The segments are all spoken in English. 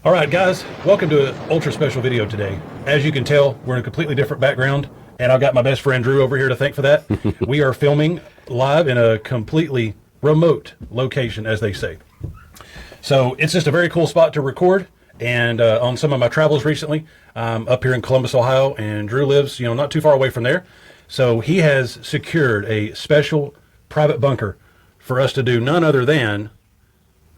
All right, guys, welcome to an ultra special video today. As you can tell, we're in a completely different background, and I've got my best friend Drew over here to thank for that. We are filming live in a completely remote location, as they say. So it's just a very cool spot to record. And on some of my travels recently, I'm up here in Columbus, Ohio, and Drew lives, not too far away from there. So he has secured a special private bunker for us to do none other than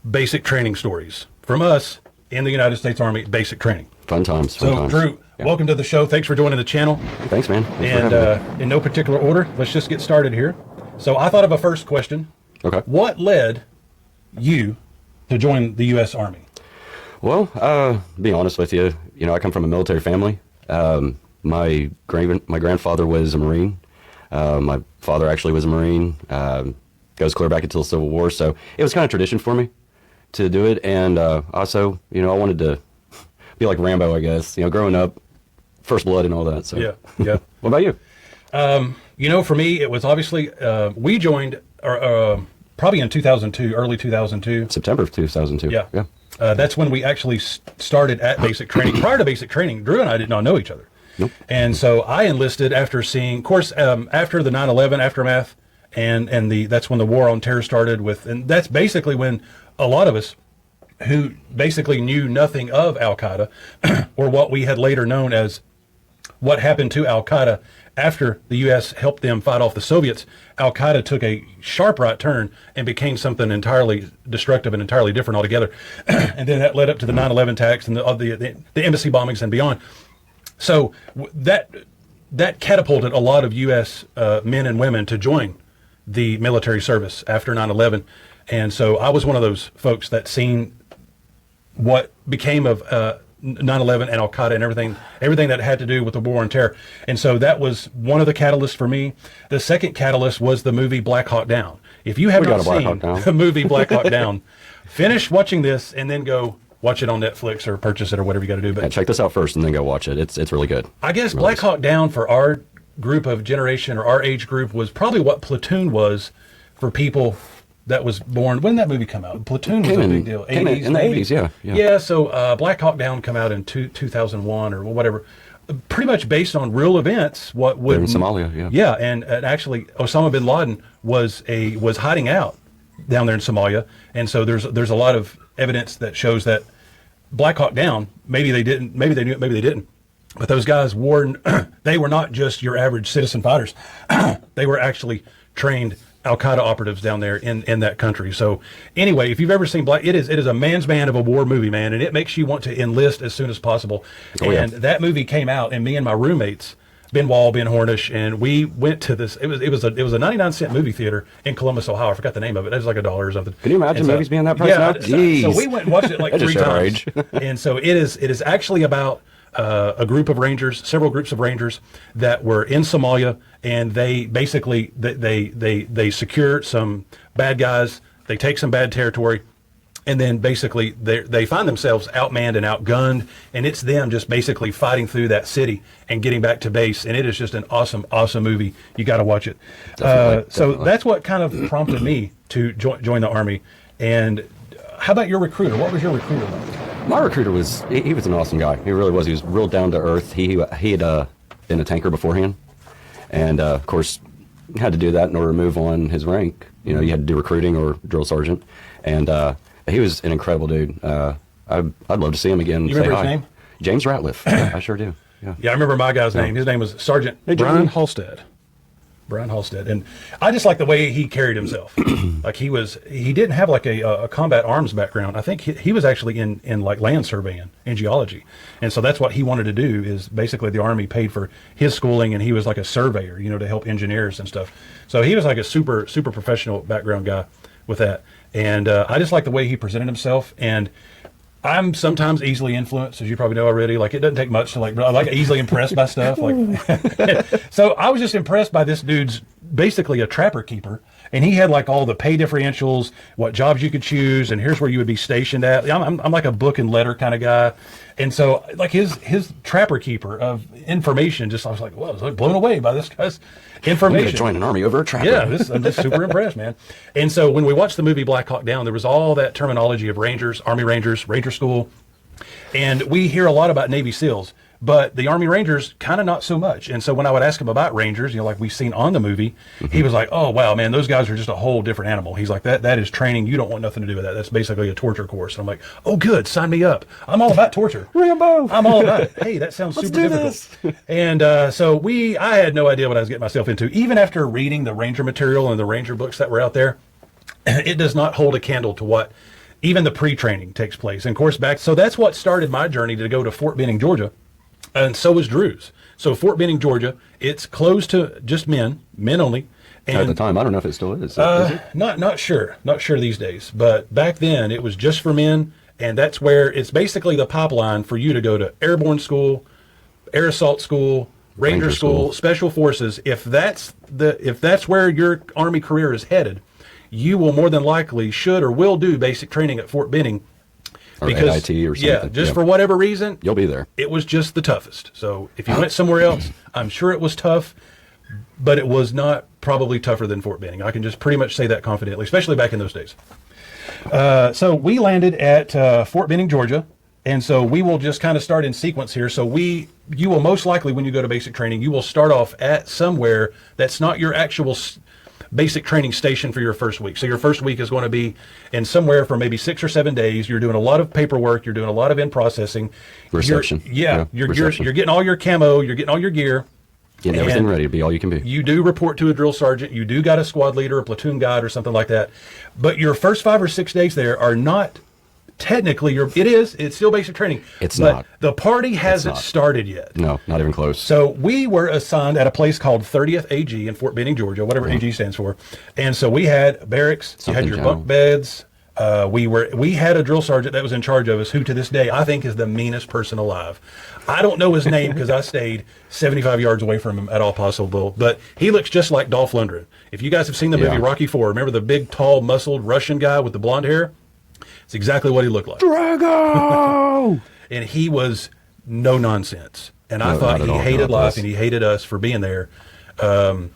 basic training stories from us in the United States Army basic training. Fun times. So, Drew, welcome to the show. Thanks for joining the channel. Thanks, man. And in no particular order, let's just get started here. So I thought of a first question. Okay. What led you to join the U.S. Army? Well, being honest with you, I come from a military family. My grandfather was a Marine. My father actually was a Marine. Goes clear back until the Civil War, so it was kind of tradition for me to do it. And also, I wanted to be like Rambo, I guess. Growing up, first blood and all that. So Yeah. What about you? For me, it was obviously we joined probably in 2002, early 2002. September of 2002. Yeah. That's when we actually started at basic training. Prior to basic training, Drew and I did not know each other. Nope. And so I enlisted after seeing, of course, after the 9/11 aftermath, and that's when the war on terror started with, and that's basically when a lot of us who basically knew nothing of Al-Qaeda or what we had later known as what happened to Al-Qaeda after the U.S. helped them fight off the Soviets. Al-Qaeda took a sharp right turn and became something entirely destructive and entirely different altogether. And then that led up to the 9/11 attacks and the embassy bombings and beyond. So that catapulted a lot of U.S. Men and women to join the military service after 9/11. And so I was one of those folks that seen what became of 9/11 and Al-Qaeda and everything that had to do with the war on terror. And so that was one of the catalysts for me. The second catalyst was the movie Black Hawk Down. If you have not seen the movie Black Hawk Down, finish watching this and then go watch it on Netflix or purchase it or whatever you got to do. But check this out first and then go watch it. It's really good. I guess Black Hawk Down for our group of generation or our age group was probably what Platoon was for people that was born. When did that movie come out? Platoon was a big deal. In the 80s, yeah. Yeah, so Black Hawk Down come out in 2001 or whatever. Pretty much based on real events. What would in Somalia, yeah. Yeah, and actually Osama bin Laden was hiding out down there in Somalia, and so there's a lot of evidence that shows that Black Hawk Down, maybe they didn't, maybe they knew, maybe they didn't, but those guys they were not just your average citizen fighters. They were actually trained Al-Qaeda operatives down there in that country. So anyway, if you've ever seen it is a man's man of a war movie, man, and it makes you want to enlist as soon as possible. And that movie came out, and me and my roommates, Ben Wall, Ben Hornish, and we went to this. It was a 99-cent movie theater in Columbus, Ohio. I forgot the name of it. It was like $1 or something. Can you imagine movies being that price now? Jeez. So we went and watched it like 3 times. And so it is actually about a group of Rangers, several groups of Rangers that were in Somalia, and they basically they secure some bad guys, they take some bad territory, and then basically they find themselves outmanned and outgunned, and it's them just basically fighting through that city and getting back to base. And it is just an awesome movie. You got to watch it. Definitely. So that's what kind of prompted me to join the Army. And how about your recruiter? What was your recruiter like? My recruiter was he was an awesome guy. He really was. He was real down to earth. He had been a tanker beforehand, and of course had to do that in order to move on his rank. You had to do recruiting or drill sergeant, and he was an incredible dude. I'd love to see him again. You remember his name? James Ratliff. Yeah, I sure do. Yeah, I remember my guy's name. His name was Sergeant Brian Halstead. Brian Halstead, and I just like the way he carried himself. Like he didn't have like a combat arms background. I think he was actually in like land surveying and geology, and so that's what he wanted to do. Is basically the Army paid for his schooling, and he was like a surveyor, to help engineers and stuff. So he was like a super professional background guy with that, and I just like the way he presented himself. And I'm sometimes easily influenced, as you probably know already. Like, it doesn't take much to I like easily impressed by stuff. So I was just impressed by this dude's basically a trapper keeper, and he had like all the pay differentials, what jobs you could choose, and here's where you would be stationed at. I'm like a book and letter kind of guy, and so like his trapper keeper of information, I was like, well, I was like blown away by this guy's information. I'm gonna join an army over a trapper. Yeah, I'm just super impressed, man. And so when we watched the movie Black Hawk Down, there was all that terminology of Rangers, Army Rangers, Ranger School, And we hear a lot about Navy SEALs, but the Army Rangers kind of not so much. And so when I would ask him about Rangers, like we've seen on the movie, he was like, "Oh wow, man, those guys are just a whole different animal." He's like, "That is training. You don't want nothing to do with that. That's basically a torture course." And I'm like, "Oh, good, sign me up. I'm all about torture, Rambo. I'm all about it. Hey, that sounds super difficult." And so I had no idea what I was getting myself into. Even after reading the Ranger material and the Ranger books that were out there, it does not hold a candle to what even the pre-training takes place. And of course, so that's what started my journey to go to Fort Benning, Georgia. And so was Drew's. So Fort Benning, Georgia, it's closed to just men only. And at the time, I don't know if it still is. Is it? Not sure these days. But back then, it was just for men, and that's where it's basically the pipeline for you to go to airborne school, air assault school, Ranger school, special forces. If that's where your Army career is headed, you will more than likely should or will do basic training at Fort Benning. Or AIT or something. Yeah, just for whatever reason. You'll be there. It was just the toughest. So if you went somewhere else, I'm sure it was tough, but it was not probably tougher than Fort Benning. I can just pretty much say that confidently, especially back in those days. So we landed at Fort Benning, Georgia. And so we will just kind of start in sequence here. So you will most likely, when you go to basic training, you will start off at somewhere that's not your actual basic training station for your first week. So your first week is going to be in somewhere for maybe 6 or 7 days. You're doing a lot of paperwork. You're doing a lot of in-processing. Reception. You're reception. you're getting all your camo. You're getting all your gear. Getting everything ready to be all you can be. You do report to a drill sergeant. You do got a squad leader, a platoon guide, or something like that. But your first 5 or 6 days there are not technically it's still basic training. It's but not. The party hasn't started yet. No, not even close. So we were assigned at a place called 30th AG in Fort Benning, Georgia, whatever AG stands for. And so we had barracks, you had your bunk beds. We had a drill sergeant that was in charge of us, who to this day I think is the meanest person alive. I don't know his name because I stayed 75 yards away from him at all possible, but he looks just like Dolph Lundgren. If you guys have seen the movie Rocky IV, remember the big, tall, muscled Russian guy with the blonde hair? It's exactly what he looked like. Drago! And he was no nonsense. And I thought he hated life and he hated us for being there. I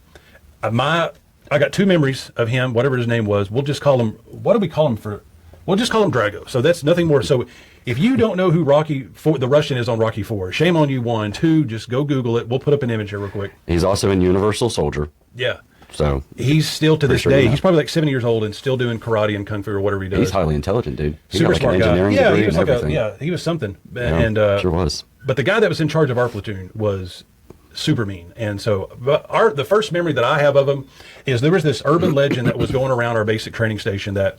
got 2 memories of him, whatever his name was. We'll just call him, what do we call him we'll just call him Drago. So that's nothing more. So if you don't know who the Russian is on Rocky IV, shame on you. 1, 2, just go Google it. We'll put up an image here real quick. He's also in Universal Soldier. Yeah. So he's still to this day, he's probably like 70 years old and still doing karate and kung fu or whatever he does. He's highly intelligent, dude. Super smart guy. Yeah, he was like he was something. Yeah, and sure was. But the guy that was in charge of our platoon was super mean. And so the first memory that I have of him is there was this urban legend that was going around our basic training station that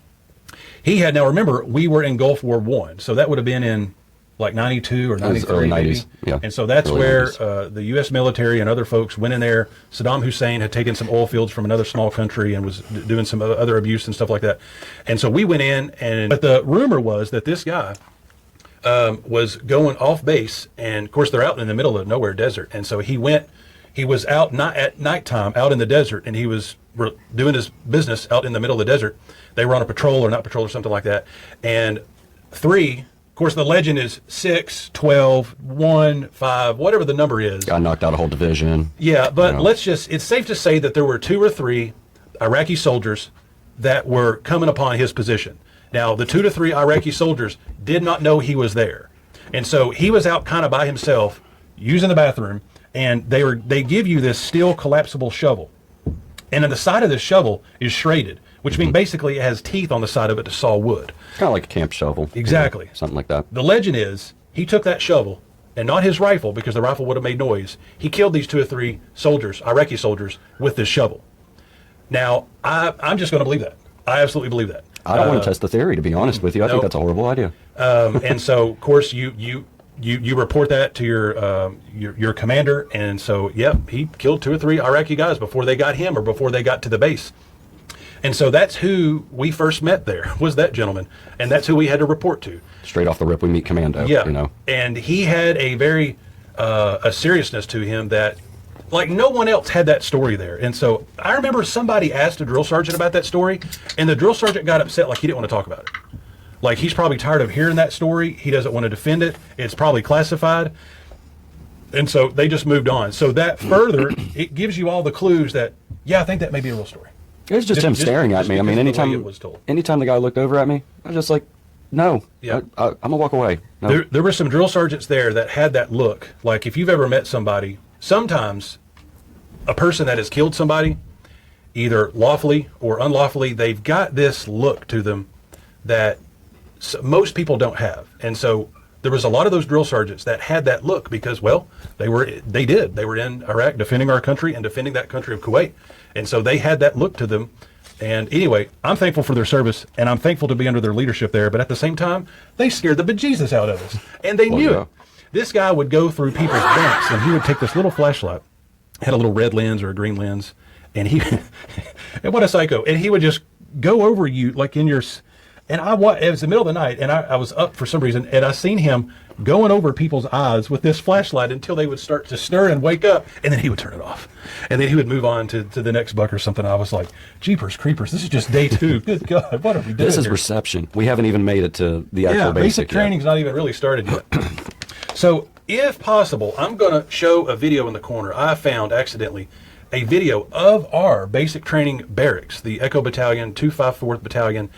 he had. Now remember, we were in Gulf War I, so that would have been in like 92 or 93 early maybe. 90s. Yeah. And so that's early where 90s. the U.S. military and other folks went in there. Saddam Hussein had taken some oil fields from another small country and was doing some other abuse and stuff like that. And so we went in, but the rumor was that this guy was going off base, and of course they're out in the middle of nowhere desert. And so he was out not at nighttime out in the desert, and he was doing his business out in the middle of the desert. They were on a patrol or something like that. And 3, of course, the legend is 6, 12, 1, 5, whatever the number is. Got knocked out a whole division. Yeah, but it's safe to say that there were 2 or 3 Iraqi soldiers that were coming upon his position. Now, the 2 to 3 Iraqi soldiers did not know he was there. And so he was out kind of by himself using the bathroom, and they give you this steel collapsible shovel. And on the side of this shovel is shredded, which means basically it has teeth on the side of it to saw wood. Kind of like a camp shovel. Exactly. Something like that. The legend is he took that shovel, and not his rifle, because the rifle would have made noise. He killed these 2 or 3 soldiers, Iraqi soldiers, with this shovel. Now, I'm just going to believe that. I absolutely believe that. I don't want to test the theory, to be honest with you. I think that's a horrible idea. And so, of course, you report that to your commander, and so, he killed 2 or 3 Iraqi guys before they got him or before they got to the base. And so that's who we first met there, was that gentleman, and that's who we had to report to. Straight off the rip, we meet Commando. Yeah, and he had a very a seriousness to him that, like, no one else had that story there. And so I remember somebody asked a drill sergeant about that story, and the drill sergeant got upset, like he didn't want to talk about it. Like, he's probably tired of hearing that story. He doesn't want to defend it. It's probably classified. And so they just moved on. So that further, it gives you all the clues that, I think that may be a real story. It was just him staring at me. I mean, anytime the guy looked over at me, I was just like, no. Yeah. I'm going to walk away. No. There were some drill sergeants there that had that look. Like if you've ever met somebody, sometimes a person that has killed somebody, either lawfully or unlawfully, they've got this look to them that most people don't have. And so there was a lot of those drill sergeants that had that look because, well, they were in Iraq defending our country and defending that country of Kuwait. And so they had that look to them. And anyway, I'm thankful for their service, and I'm thankful to be under their leadership there. But at the same time, they scared the bejesus out of us, and they knew it. This guy would go through people's bunks, and he would take this little flashlight, had a little red lens or a green lens, and and what a psycho! And he would just go over you like in your. And it was the middle of the night, and I was up for some reason, and I seen him going over people's eyes with this flashlight until they would start to stir and wake up, and then he would turn it off. And then he would move on to the next buck or something. I was like, jeepers creepers, this is just day 2. Good God, what are we doing This is here? reception. We haven't even made it to the actual basic training's not even really started yet. So, if possible, I'm going to show a video in the corner. I found accidentally a video of our basic training barracks, the Echo Battalion, 254th Battalion,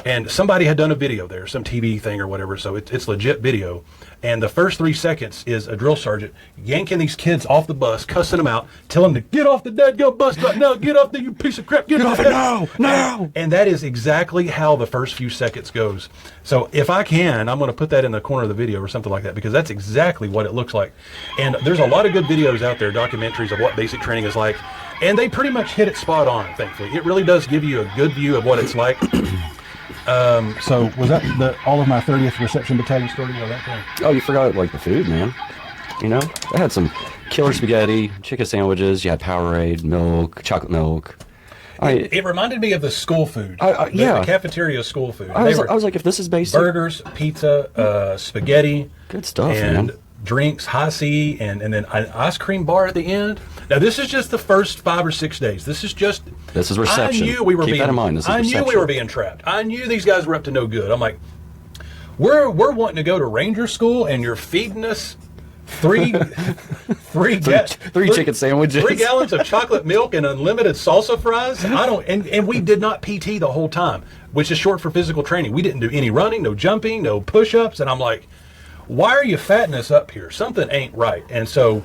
and somebody had done a video there, some TV thing or whatever, so it's legit video. And the first 3 seconds is a drill sergeant yanking these kids off the bus, cussing them out, telling them to get off the dadgum bus right now, get off there, you piece of crap, get off there. No. And that is exactly how the first few seconds goes. So if I can, I'm going to put that in the corner of the video or something like that, because that's exactly what it looks like. And there's a lot of good videos out there, documentaries of what basic training is like, and they pretty much hit it spot on, thankfully. It really does give you a good view of what it's like. So was that all of my 30th reception battalion story? Oh, you forgot like the food, man. You know, they had some killer spaghetti, chicken sandwiches. You had Powerade, milk, chocolate milk. It reminded me of the school food. The cafeteria school food. I was like, if this is basic, burgers, pizza, spaghetti, good stuff, and man. Drinks, high C, and then an ice cream bar at the end. Now this is just the first 5 or 6 days. This is reception. I knew we were Keep that in mind. This is reception. knew we were being trapped. I knew these guys were up to no good. I'm like, we're wanting to go to Ranger School, and you're feeding us three chicken sandwiches, 3 gallons of chocolate milk, and unlimited salsa fries. And we did not PT the whole time, which is short for physical training. We didn't do any running, no jumping, no push-ups, and I'm like, why are you fatting us up here? Something ain't right. And so,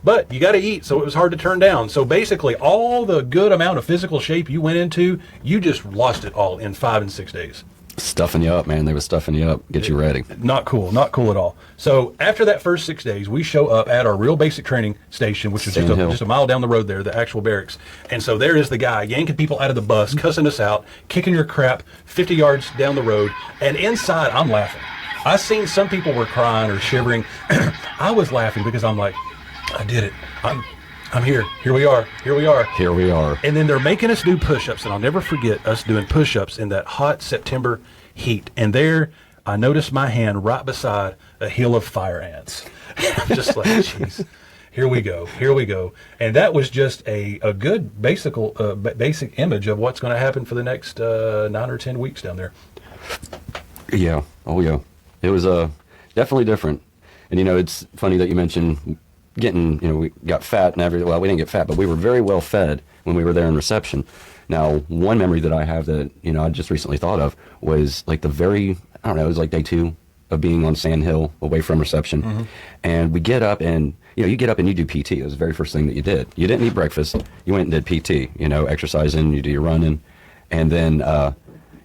but you got to eat, so it was hard to turn down. So basically, all the good amount of physical shape you went into, you just lost it all in 5 and 6 days. Stuffing you up, man. They were stuffing you up, get you ready. Not cool at all. So after that first 6 days, we show up at our real basic training station, which is just a mile down the road there, the actual barracks. And so there is the guy yanking people out of the bus, cussing us out, kicking your crap 50 yards down the road. And inside, I'm laughing. I seen some people were crying or shivering. I was laughing because I'm like, I did it. I'm here. Here we are. And then they're making us do push-ups, and I'll never forget us doing push-ups in that hot September heat. And there, I noticed my hand right beside a hill of fire ants. I'm just like, jeez, here we go. And that was just a good basic image of what's going to happen for the next 9 or 10 weeks down there. Yeah. Oh, yeah. It was definitely different. And, it's funny that you mentioned getting, we got fat and everything. Well, we didn't get fat, but we were very well fed when we were there in reception. Now, one memory that I have that, I just recently thought of was like it was like day 2 of being on Sand Hill away from reception. Mm-hmm. And we get up and, you get up and you do PT. It was the very first thing that you did. You didn't eat breakfast. You went and did PT, exercising, you do your running. And then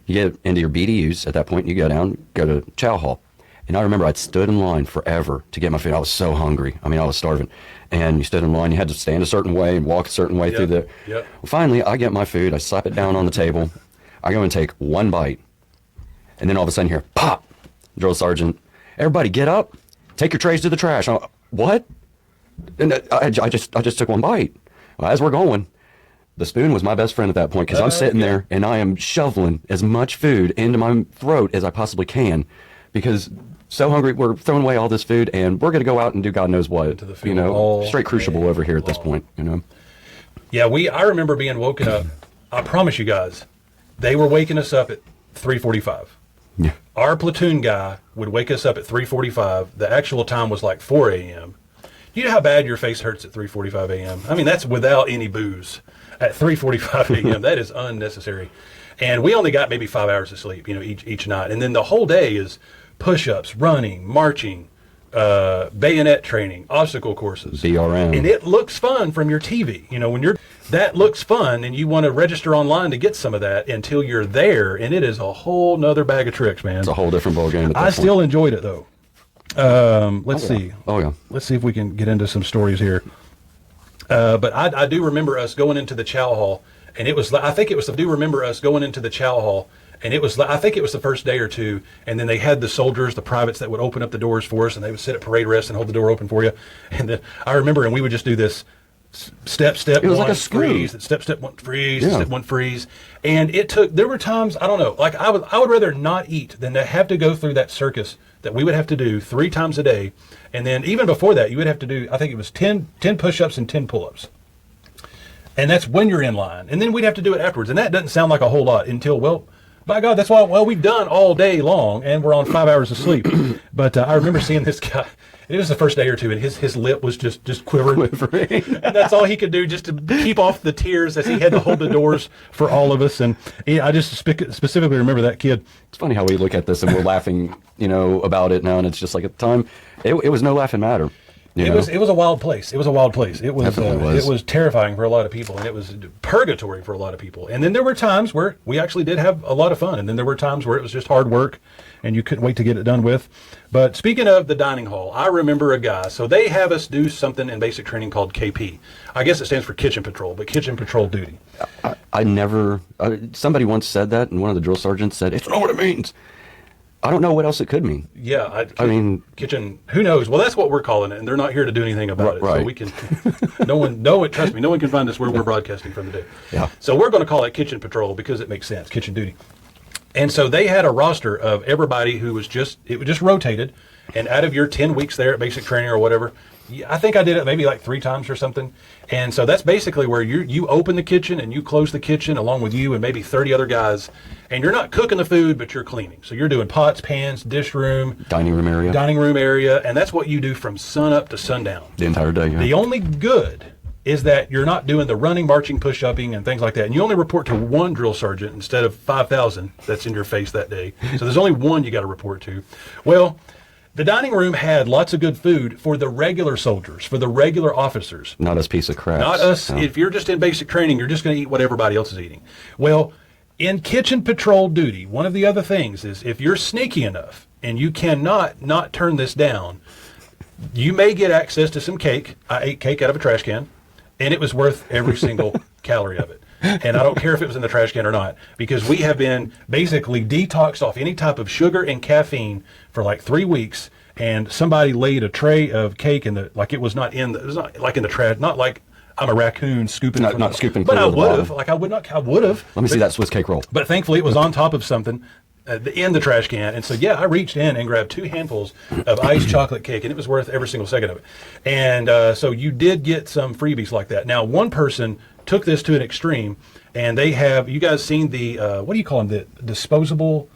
you get into your BDUs. At that point, you go to chow hall. And I remember I'd stood in line forever to get my food. I was so hungry. I was starving. And you stood in line. You had to stand a certain way and walk a certain way through there. Yep. Well, finally, I get my food. I slap it down on the table. I go and take one bite. And then all of a sudden here, pop! Drill sergeant, everybody get up. Take your trays to the trash. I'm like, what? And I just took one bite. Well, as we're going, the spoon was my best friend at that point because I'm sitting there and I am shoveling as much food into my throat as I possibly can because so hungry, we're throwing away all this food and we're going to go out and do God knows what, straight crucible over here at this point, Yeah, I remember being woken up. I promise you guys, they were waking us up at 3:45. Yeah. Our platoon guy would wake us up at 3:45. The actual time was like 4 a.m. You know how bad your face hurts at 3:45 a.m.? That's without any booze. At 3:45 a.m., that is unnecessary. And we only got maybe 5 hours of sleep, each night. And then the whole day is push-ups, running, marching, bayonet training, obstacle courses, BRM. and it looks fun from your TV. You know, that looks fun, and you want to register online to get some of that until you're there, and it is a whole nother bag of tricks, man. It's a whole different ballgame. I still enjoyed it though. Let's see. Oh yeah. Let's see if we can get into some stories here. But I do remember us going into the chow hall, and it was. I think it was. I do remember us going into the chow hall, and it was. I think it was the first day or two, and then they had the soldiers, the privates that would open up the doors for us, and they would sit at parade rest and hold the door open for you. And then I remember, and we would just do this. Step, It was one, like a freeze. Step, one, freeze. Yeah. Step, one, freeze. And it took. There were times I don't know. Like I would rather not eat than to have to go through that circus that we would have to do 3 times a day, and then even before that, you would have to do. I think it was 10 push-ups and 10 pull-ups, and that's when you're in line. And then we'd have to do it afterwards, and that doesn't sound like a whole lot until by God, that's why. Well, we've done all day long, and we're on 5 hours of sleep. But I remember seeing this guy. It was the first day or two, and his lip was just quivering. And that's all he could do just to keep off the tears as he had to hold the doors for all of us. And I just specifically remember that kid. It's funny how we look at this and we're laughing, about it now, and it's just like at the time, it was no laughing matter. It was a wild place. It was a wild place. It was was. It was terrifying for a lot of people, and it was purgatory for a lot of people. And then there were times where we actually did have a lot of fun, and then there were times where it was just hard work, and you couldn't wait to get it done with. But speaking of the dining hall, I remember a guy. So they have us do something in basic training called KP. I guess it stands for Kitchen Patrol, but Kitchen Patrol Duty. I never. Somebody once said that, and one of the drill sergeants said, "It's not what it means." I don't know what else it could mean. Yeah, I mean, kitchen. Who knows? Well, that's what we're calling it, and they're not here to do anything about it. Right. So we can. No one. Trust me. No one can find us where we're broadcasting from today. Yeah. So we're going to call it Kitchen Patrol because it makes sense. Kitchen duty. And so they had a roster of everybody who was just rotated, and out of your 10 weeks there at basic training or whatever, I think I did it maybe like 3 times or something. And so that's basically where you open the kitchen and you close the kitchen along with you and maybe 30 other guys, and you're not cooking the food, but you're cleaning. So you're doing pots, pans, dish room, dining room area, and that's what you do from sun up to sundown. The entire day. Yeah. The only good is that you're not doing the running, marching, push-upping, and things like that. And you only report to one drill sergeant instead of 5,000 that's in your face that day. So there's only one you got to report to. Well, the dining room had lots of good food for the regular soldiers, for the regular officers. Not us piece of crap. Not us. No. If you're just in basic training, you're just going to eat what everybody else is eating. Well, in kitchen patrol duty, one of the other things is if you're sneaky enough and you cannot not turn this down, you may get access to some cake. I ate cake out of a trash can, and it was worth every single calorie of it. And I don't care if it was in the trash can or not, because we have been basically detoxed off any type of sugar and caffeine for like 3 weeks. And somebody laid a tray of cake in it was not like in the trash, not like I'm a raccoon scooping. Not scooping. But I would have. Like I would have. Let me see that Swiss cake roll. But thankfully it was on top of something. In the trash can. And so, yeah, I reached in and grabbed 2 handfuls of iced chocolate cake, and it was worth every single second of it. And so you did get some freebies like that. Now, one person took this to an extreme, and they have, you guys seen the, what do you call them, the disposable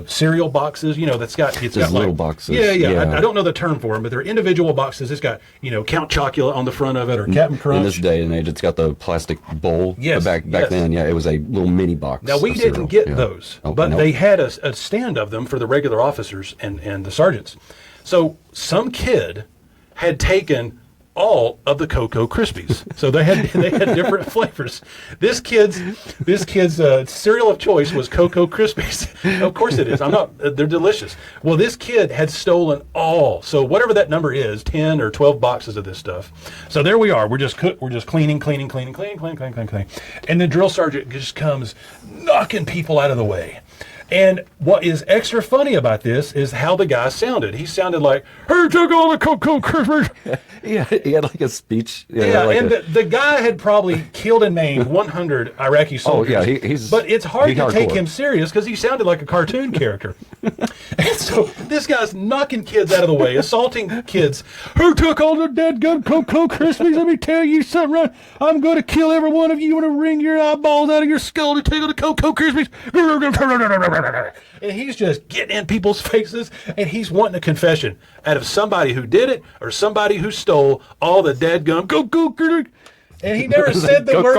cereal boxes, that's got, it's got little boxes. Yeah. I don't know the term for them, but they're individual boxes. It's got, Count Chocula on the front of it, or Captain Crunch. In this day and age, it's got the plastic bowl. Yes. Back then, it was a little mini box. Now, we didn't get those, but nope. they had a stand of them for the regular officers and the sergeants. So some kid had taken all of the Cocoa Krispies. So they had different flavors. This kid's cereal of choice was Cocoa Krispies. Of course it is. They're delicious. Well, this kid had stolen all. So whatever that number is, 10 or 12 boxes of this stuff. So there we are. We're just cleaning. And the drill sergeant just comes knocking people out of the way. And what is extra funny about this is how the guy sounded. He sounded like, "Who took all the Cocoa Krispies?" Yeah, he had like a speech. The guy had probably killed and maimed 100 Iraqi soldiers. Oh, yeah, but it's hard to take hardcore. him serious because he sounded like a cartoon character. And so this guy's knocking kids out of the way, assaulting kids. "Who took all the dead gum Cocoa Krispies? Let me tell you something, right? I'm going to kill every one of you and wring your eyeballs out of your skull to take all the Cocoa Krispies." And he's just getting in people's faces, and he's wanting a confession out of somebody who did it or somebody who stole all the dead gum. And he never said the word.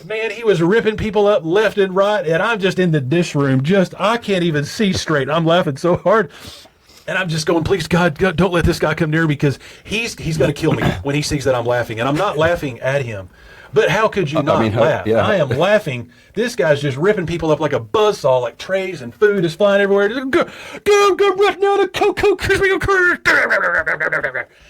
Man, he was ripping people up left and right, and I'm just in the dish room. I can't even see straight. I'm laughing so hard. And I'm just going, please, God, don't let this guy come near me, because he's going to kill me when he sees that I'm laughing. And I'm not laughing at him. But how could you not laugh? Yeah. I am laughing. This guy's just ripping people up like a buzzsaw, like trays and food is flying everywhere. Go right now to Cocoa Krispy.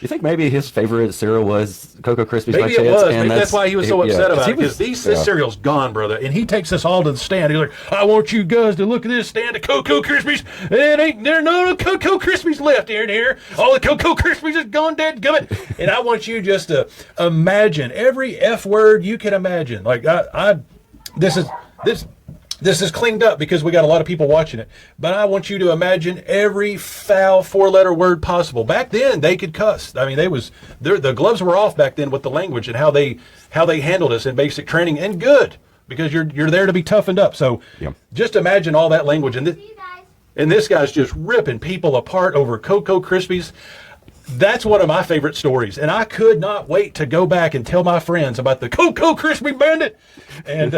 You think maybe his favorite cereal was Cocoa Krispies by Maybe chance? it was. And Maybe that's why he was so upset about it, because this yeah. cereal's gone, brother. And he takes us all to the stand. He's like, I want you guys to look at this stand of Cocoa Krispies. There no Cocoa Krispies left here. All the Cocoa Krispies is gone, dadgummit. And I want you just to imagine every F word you can imagine. Like this is cleaned up because we got a lot of people watching it. But I want you to imagine every foul 4-letter word possible. Back then, they could cuss. I mean, the gloves were off back then with the language and how they handled us in basic training, and good, because you're there to be toughened up. So just imagine all that language, and this guy's just ripping people apart over Cocoa Krispies. That's one of my favorite stories, and I could not wait to go back and tell my friends about the Cocoa Krispy Bandit, and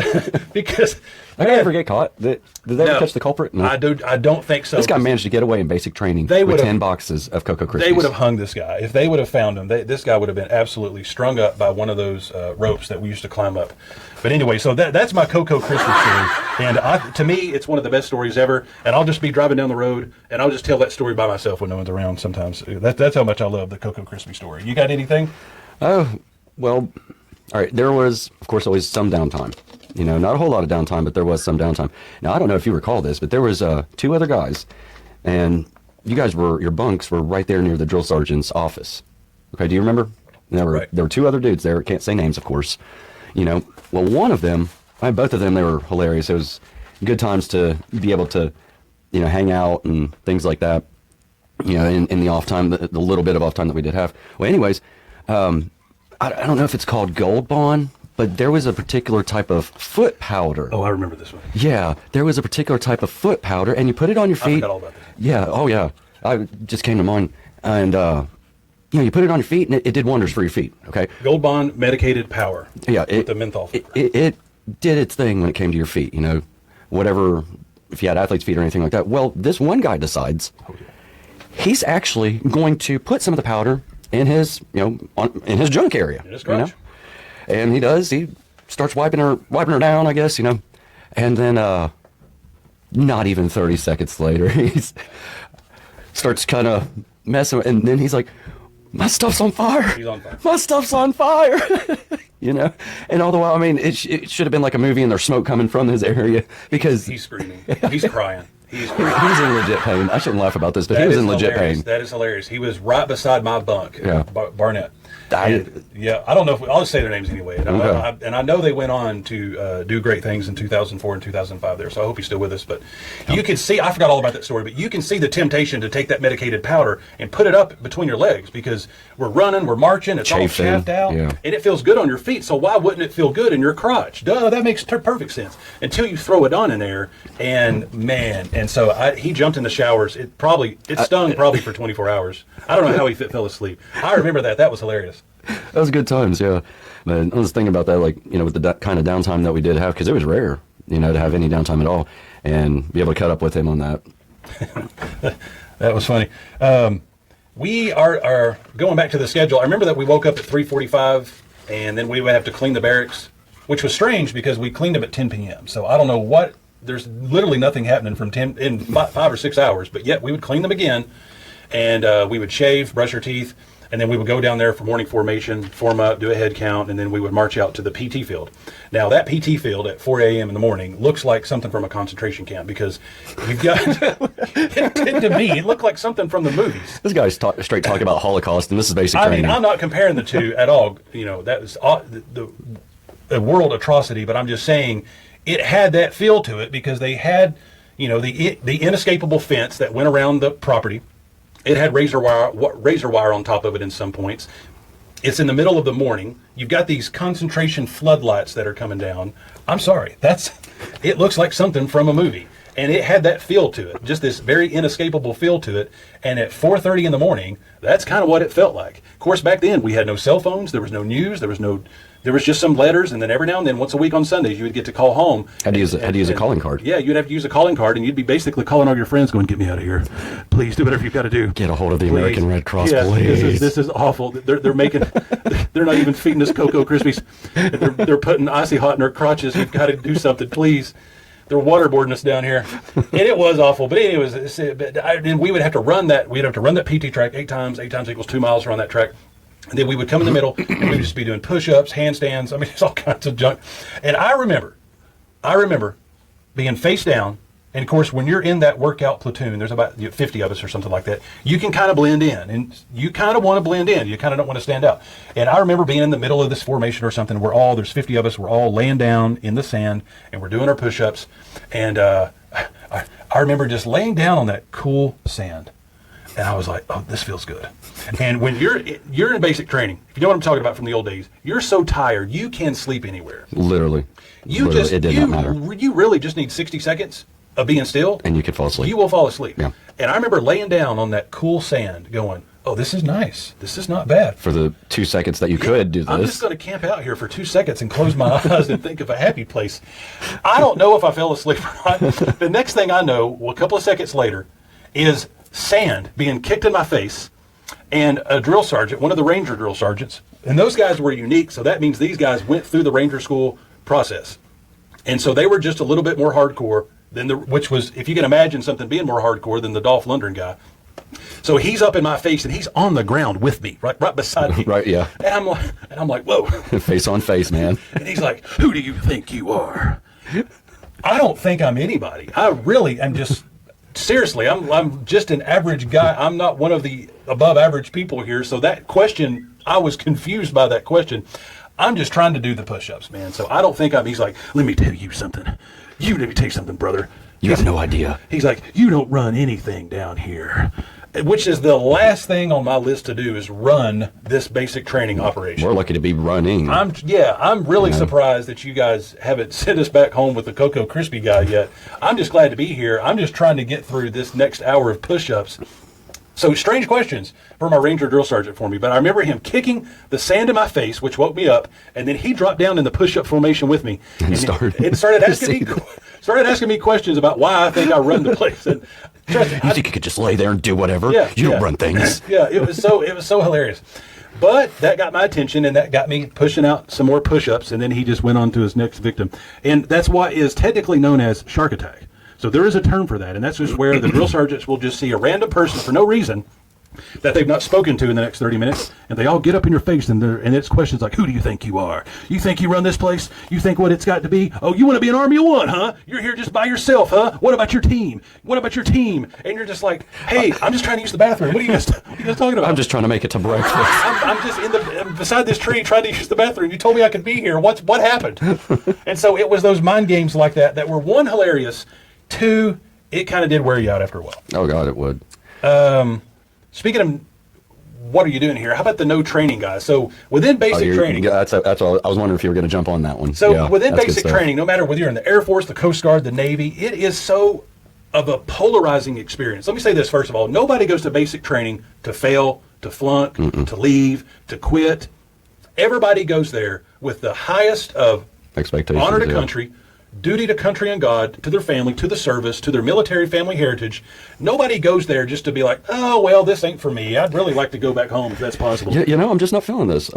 because Did they ever get caught? Did they ever catch the culprit? No. I don't think so. This guy managed to get away in basic training with 10 boxes of Cocoa Krispies. They would have hung this guy if they would have found him. This guy would have been absolutely strung up by one of those ropes that we used to climb up. But anyway, so that's my Cocoa Krispy story, and to me, it's one of the best stories ever. And I'll just be driving down the road, and I'll just tell that story by myself when no one's around. Sometimes that's how much I love the Cocoa Krispy story. You got anything? Oh, well, all right. There was, of course, always some downtime. You know, not a whole lot of downtime, but there was some downtime. Now, I don't know if you recall this, but there was 2 other guys, and your bunks were right there near the drill sergeant's office. Okay, do you remember? There were 2 other dudes there. Can't say names, of course. You know, well, one of them, both of them, they were hilarious. It was good times to be able to, you know, hang out and things like that. You know, in the off time, the little bit of off time that we did have. Well, anyways, I don't know if it's called Gold Bond, but there was a particular type of foot powder. Oh, I remember this one. Yeah, there was a particular type of foot powder, and you put it on your feet. I forgot all about this. Yeah, oh yeah, I just came to mind, and you know, you put it on your feet, and it did wonders for your feet. Okay. Gold Bond medicated power. Yeah, with the menthol. It did its thing when it came to your feet. You know, whatever, if you had athlete's feet or anything like that. Well, this one guy decides he's actually going to put some of the powder in his, you know, in his junk area. In his crotch. You know? And he starts wiping her down, I guess, you know. And then not even 30 seconds later, he starts kind of messing, and then he's like, my stuff's on fire. He's on fire. My stuff's on fire. You know? And all the while, I mean, it should have been like a movie, and there's smoke coming from his area, because He's screaming. He's crying. He's in legit pain. I shouldn't laugh about this, but he was in legit pain. That is hilarious. He was right beside my bunk, Yeah. Barnett. I don't know I'll just say their names anyway. And I know they went on to do great things in 2004 and 2005 there, so I hope he's still with us. But you can see, I forgot all about that story, but you can see the temptation to take that medicated powder and put it up between your legs, because we're running, we're marching, it's all chaffed out, and it feels good on your feet, so why wouldn't it feel good in your crotch? Duh, that makes perfect sense. Until you throw it on in there, and man, and so he jumped in the showers. It stung probably for 24 hours. I don't know how he fell asleep. I remember that. That was hilarious. That was good times, yeah. But I was thinking about that, like, you know, with the kind of downtime that we did have, because it was rare, you know, to have any downtime at all, and be able to cut up with him on that. That was funny. We are going back to the schedule. I remember that we woke up at 3:45, and then we would have to clean the barracks, which was strange because we cleaned them at 10 p.m. So I don't know what. There's literally nothing happening from 10 in 5 or 6 hours, but yet we would clean them again, and we would shave, brush our teeth. And then we would go down there for morning formation, form up, do a head count, and then we would march out to the PT field. Now, that PT field at 4 a.m. in the morning looks like something from a concentration camp, because you've got, to me, it looked like something from the movies. This guy's straight talking about Holocaust, and this is basic training. I mean, I'm not comparing the two at all. You know, that was the world atrocity, but I'm just saying it had that feel to it, because they had, you know, the inescapable fence that went around the property. It had razor wire on top of it in some points. It's in the middle of the morning. You've got these concentration floodlights that are coming down. I'm sorry, it looks like something from a movie. And it had that feel to it, just this very inescapable feel to it. And at 4:30 in the morning, that's kind of what it felt like. Of course, back then we had no cell phones, there was no news, there was just some letters, and then every now and then, once a week on Sundays, you would get to call home. Had to use a calling card. Yeah, you'd have to use a calling card, and you'd be basically calling all your friends, going, "Get me out of here, please. Do whatever you've got to do. Get a hold of the Please. American Red Cross, Yes, please." This is awful. They're making, they're not even feeding us Cocoa Krispies. They're putting icy hot in our crotches. We've got to do something, please. They're waterboarding us down here, and it was awful. But anyways, and we would have to run that. We'd have to run that PT track 8 times. 8 times equals 2 miles around that track. And then we would come in the middle, and we would just be doing push-ups, handstands. I mean, it's all kinds of junk. And I remember being face down. And of course, when you're in that workout platoon, there's about 50 of us or something like that. You can kind of blend in, and you kind of want to blend in. You kind of don't want to stand out. And I remember being in the middle of this formation or something. There's 50 of us. We're all laying down in the sand, and we're doing our push-ups. And I remember just laying down on that cool sand, and I was like, "Oh, this feels good." And when you're in basic training, if you know what I'm talking about from the old days, you're so tired you can sleep anywhere. Literally, it did not matter. You really just need 60 seconds of being still, and you could fall asleep. You will fall asleep. Yeah. And I remember laying down on that cool sand going, "Oh, this is nice. This is not bad." For the 2 seconds that you could do this. I'm just going to camp out here for 2 seconds and close my eyes and think of a happy place. I don't know if I fell asleep or not. The next thing I know, a couple of seconds later, is sand being kicked in my face, and a drill sergeant, one of the Ranger drill sergeants, and those guys were unique, so that means these guys went through the Ranger school process. And so they were just a little bit more hardcore than which was, if you can imagine something being more hardcore than the Dolph Lundgren guy. So he's up in my face, and he's on the ground with me, right beside me. Right, yeah. And I'm like, whoa. Face on face, man. And he's like, "Who do you think you are?" I don't think I'm anybody. I really am just, seriously, I'm just an average guy. I'm not one of the above average people here. So that question, I was confused by that question. I'm just trying to do the push-ups, man. So I don't think he's like, "Let me tell you something. Let me tell you something, brother. You have no idea." He's like, "You don't run anything down here," which is the last thing on my list to do, is run this basic training operation. We're lucky to be running. I'm really surprised that you guys haven't sent us back home with the Cocoa Crispy guy yet. I'm just glad to be here. I'm just trying to get through this next hour of push-ups. So strange questions for my Ranger drill sergeant for me, but I remember him kicking the sand in my face, which woke me up, and then he dropped down in the push-up formation with me and started asking me questions about why I think I run the place. And trust me, you think you could just lay there and do whatever? Yeah, you don't run things. Yeah, it was so hilarious. But that got my attention, and that got me pushing out some more push-ups, and then he just went on to his next victim. And that's what is technically known as shark attack. So there is a term for that, and that's just where the drill sergeants will just see a random person for no reason that they've not spoken to in the next 30 minutes, and they all get up in your face, and it's questions like, "Who do you think you are? You think you run this place? You think what it's got to be? Oh, you want to be an army of one, huh? You're here just by yourself, huh? What about your team? What about your team?" And you're just like, "Hey, I'm just trying to use the bathroom. What are you guys talking about?" I'm just trying to make it to breakfast. I'm just beside this tree trying to use the bathroom. You told me I could be here. What happened? And so it was those mind games like that were, one, hilarious, two, it kind of did wear you out after a while. Oh, God, it would. Speaking of what are you doing here, how about the no training guys? So within basic training. Yeah, that's all. I was wondering if you were going to jump on that one. So yeah, within basic training, no matter whether you're in the Air Force, the Coast Guard, the Navy, it is so of a polarizing experience. Let me say this first of all. Nobody goes to basic training to fail, to flunk, to leave, to quit. Everybody goes there with the highest of expectations, honor to country, duty to country and God, to their family, to the service, to their military family heritage. Nobody goes there just to be like, "Oh, well, this ain't for me. I'd really like to go back home if that's possible." Yeah, I'm just not feeling this.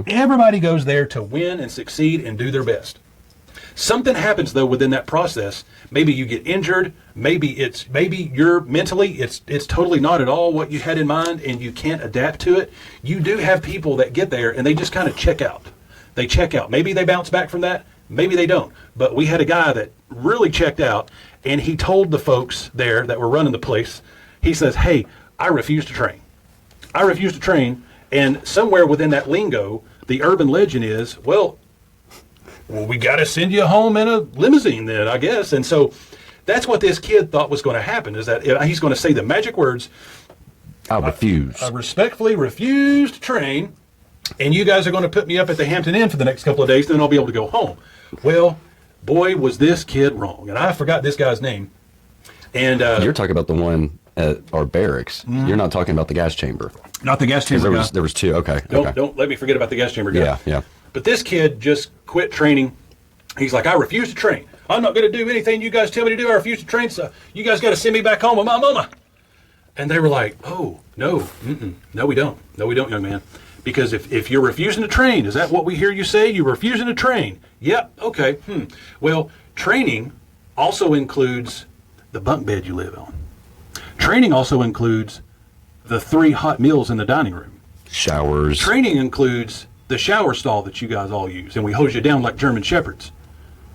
Everybody goes there to win and succeed and do their best. Something happens though within that process. Maybe you get injured. Maybe you're mentally, it's totally not at all what you had in mind, and you can't adapt to it. You do have people that get there and they just kind of check out. They check out. Maybe they bounce back from that. Maybe they don't. But we had a guy that really checked out, and he told the folks there that were running the place, he says, "Hey, I refuse to train. I refuse to train." And somewhere within that lingo, the urban legend is, well, we got to send you home in a limousine then, I guess. And so that's what this kid thought was going to happen, is that he's going to say the magic words, "I refuse. I respectfully refuse to train, and you guys are going to put me up at the Hampton Inn for the next couple of days, then I'll be able to go home." Well, boy, was this kid wrong. And I forgot this guy's name. And You're talking about the one at our barracks. You're not talking about the gas chamber. not the gas chamber guy. There was two. Okay. Don't let me forget about the gas chamber guy. Yeah, yeah. But this kid just quit training. He's like, I refuse to train. I'm not going to do anything you guys tell me to do. I refuse to train, so you guys got to send me back home with my mama. And they were like, oh, no, no, we don't. No, we don't, young man. Because if you're refusing to train, is that what we hear you say? You're refusing to train. Yep, okay. Well, training also includes the bunk bed you live on. Training also includes the 3 hot meals in the dining room. Showers. Training includes the shower stall that you guys all use, and we hose you down like German shepherds.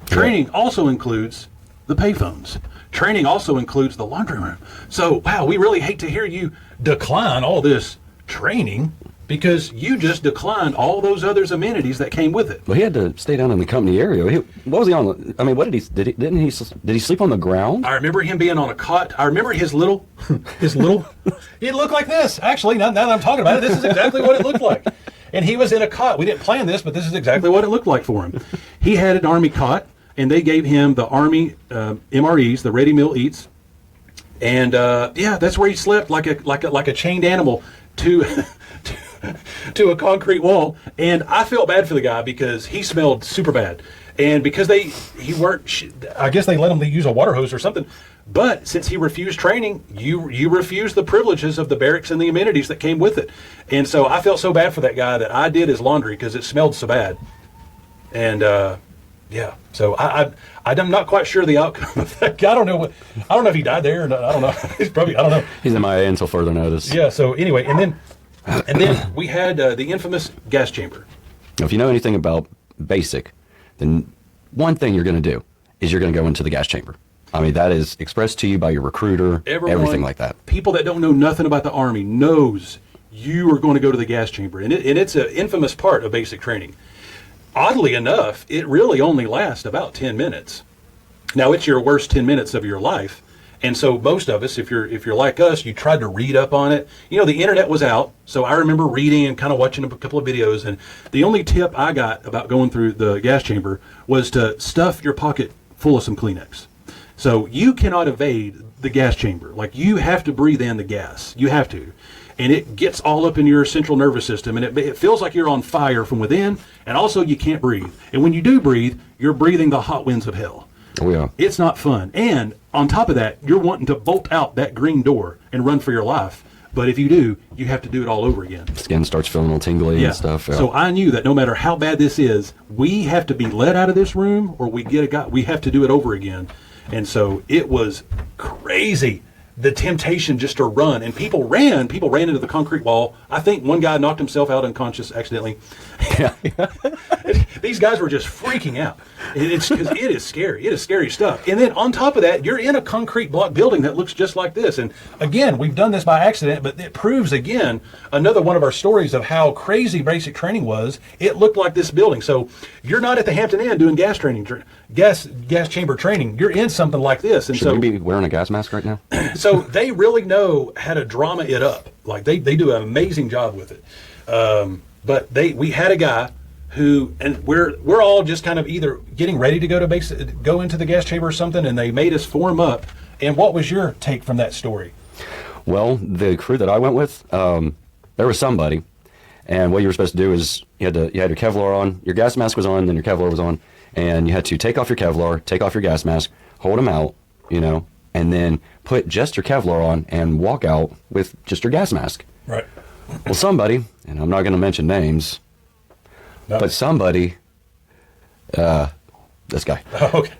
Training also includes the payphones. Training also includes the laundry room. So, wow, we really hate to hear you decline all this training because you just declined all those other amenities that came with it. Well, he had to stay down in the company area. What was he on? I mean, what did he sleep on the ground? I remember him being on a cot. I remember his little, it looked like this. Actually, now that I'm talking about it, this is exactly what it looked like. And he was in a cot. We didn't plan this, but this is exactly what it looked like for him. He had an Army cot, and they gave him the Army MREs, the ready meal eats. And yeah, that's where he slept like a chained animal to to a concrete wall. And I felt bad for the guy because he smelled super bad. And because I guess they let him use a water hose or something. But since he refused training, you refused the privileges of the barracks and the amenities that came with it. And so I felt so bad for that guy that I did his laundry because it smelled so bad. And yeah, so I'm not quite sure the outcome of that guy. I don't know if he died there or not. I don't know. I don't know. He's MIA until further notice. Yeah. So anyway, and then we had the infamous gas chamber. Now, if you know anything about basic, then one thing you're going to do is you're going to go into the gas chamber. I mean, that is expressed to you by your recruiter, everything like that. People that don't know nothing about the Army knows you are going to go to the gas chamber, and it's an infamous part of basic training. Oddly enough, it really only lasts about 10 minutes. Now, it's your worst 10 minutes of your life. And so most of us, if you're like us, you tried to read up on it. You know, the internet was out, so I remember reading and kind of watching a couple of videos. And the only tip I got about going through the gas chamber was to stuff your pocket full of some Kleenex. So you cannot evade the gas chamber. Like, you have to breathe in the gas. You have to. And it gets all up in your central nervous system, and it feels like you're on fire from within, and also you can't breathe. And when you do breathe, you're breathing the hot winds of hell. Oh, yeah. It's not fun. And on top of that, you're wanting to bolt out that green door and run for your life. But if you do, you have to do it all over again. Skin starts feeling all tingly and stuff. Yeah. So I knew that no matter how bad this is, we have to be let out of this room, or we have to do it over again. And so it was crazy, the temptation just to run. And people ran into the concrete wall. I think one guy knocked himself out unconscious accidentally. Yeah. These guys were just freaking out. It's because it is scary. It is scary stuff. And then on top of that, you're in a concrete block building that looks just like this. And again, we've done this by accident, but it proves again another one of our stories of how crazy basic training was. It looked like this building. So you're not at the Hampton Inn doing gas chamber training. You're in something like this. And Should we be wearing a gas mask right now? So they really know how to drama it up. Like they do an amazing job with it. But we had a guy who, and we're all just kind of either getting ready to go into the gas chamber or something, and they made us form up. And what was your take from that story? Well, the crew that I went with, there was somebody, and what you were supposed to do is you had your Kevlar on, your gas mask was on, then your Kevlar was on, and you had to take off your Kevlar, take off your gas mask, hold them out, and then put just your Kevlar on and walk out with just your gas mask. Right. Well, somebody, and I'm not going to mention names, but somebody, this guy. Oh, okay.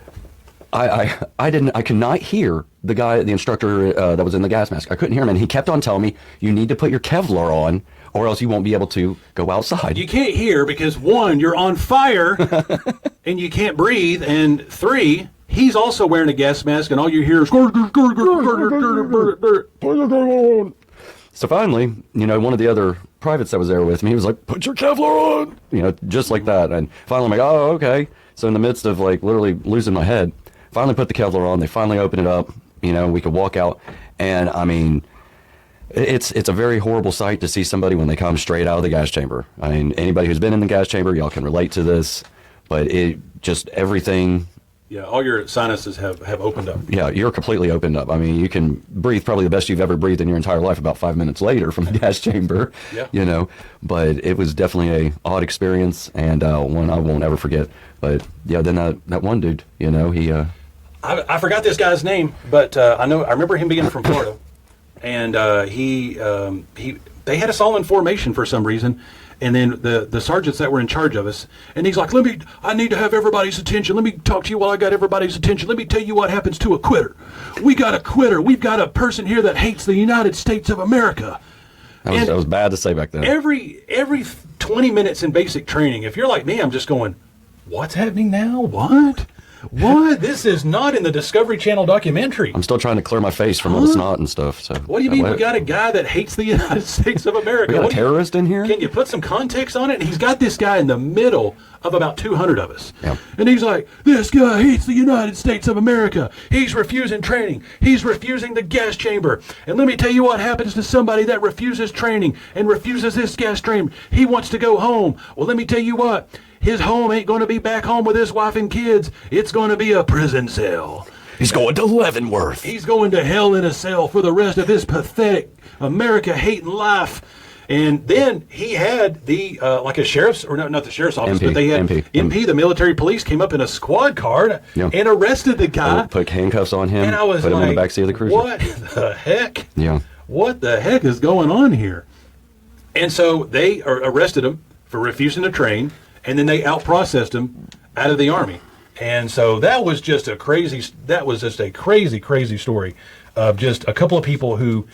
I could not hear the instructor that was in the gas mask. I couldn't hear him, and he kept on telling me, you need to put your Kevlar on, or else you won't be able to go outside. You can't hear because 1, you're on fire, and you can't breathe, and 3, he's also wearing a gas mask, and all you hear is... So finally, one of the other privates that was there with me, he was like, put your Kevlar on, just like that. And finally I'm like, oh, okay. So in the midst of literally losing my head, finally put the Kevlar on. They finally opened it up, we could walk out. And I mean, it's a very horrible sight to see somebody when they come straight out of the gas chamber. I mean, anybody who's been in the gas chamber, y'all can relate to this, but it just everything Yeah, all your sinuses have opened up. Yeah, you're completely opened up. I mean, you can breathe probably the best you've ever breathed in your entire life about 5 minutes later from the gas chamber. Yeah. You know, but it was definitely a odd experience and one I won't ever forget. But yeah, then that one dude, you know, he. I forgot this guy's name, but I remember him being from Florida, and they had us all in formation for some reason. And then the sergeants that were in charge of us, and he's like, I need to have everybody's attention. Let me talk to you while I got everybody's attention. Let me tell you what happens to a quitter. We got a quitter. We've got a person here that hates the United States of America. That was bad to say back then. Every 20 minutes in basic training, if you're like me, I'm just going, what's happening now? What? This is not in the Discovery Channel documentary. I'm still trying to clear my face from all the snot and stuff. So what do you mean we got a guy that hates the United States of America? We got a terrorist in here? Can you put some context on it? And he's got this guy in the middle of about 200 of us. Yeah. And he's like, this guy hates the United States of America. He's refusing training. He's refusing the gas chamber. And let me tell you what happens to somebody that refuses training and refuses this gas chamber. He wants to go home. Well, let me tell you what. His home ain't going to be back home with his wife and kids. It's going to be a prison cell. He's going to Leavenworth. He's going to hell in a cell for the rest of his pathetic America-hating life. And then he had the, like a sheriff's, or not the sheriff's office, but they had MP, the military police, came up in a squad car and arrested the guy. Put handcuffs on him, and I was put him like, in the backseat of the cruiser. What the heck? Yeah. What the heck is going on here? And so they arrested him for refusing to train. And then they out-processed him out of the Army. And so that was just a crazy story of just a couple of people who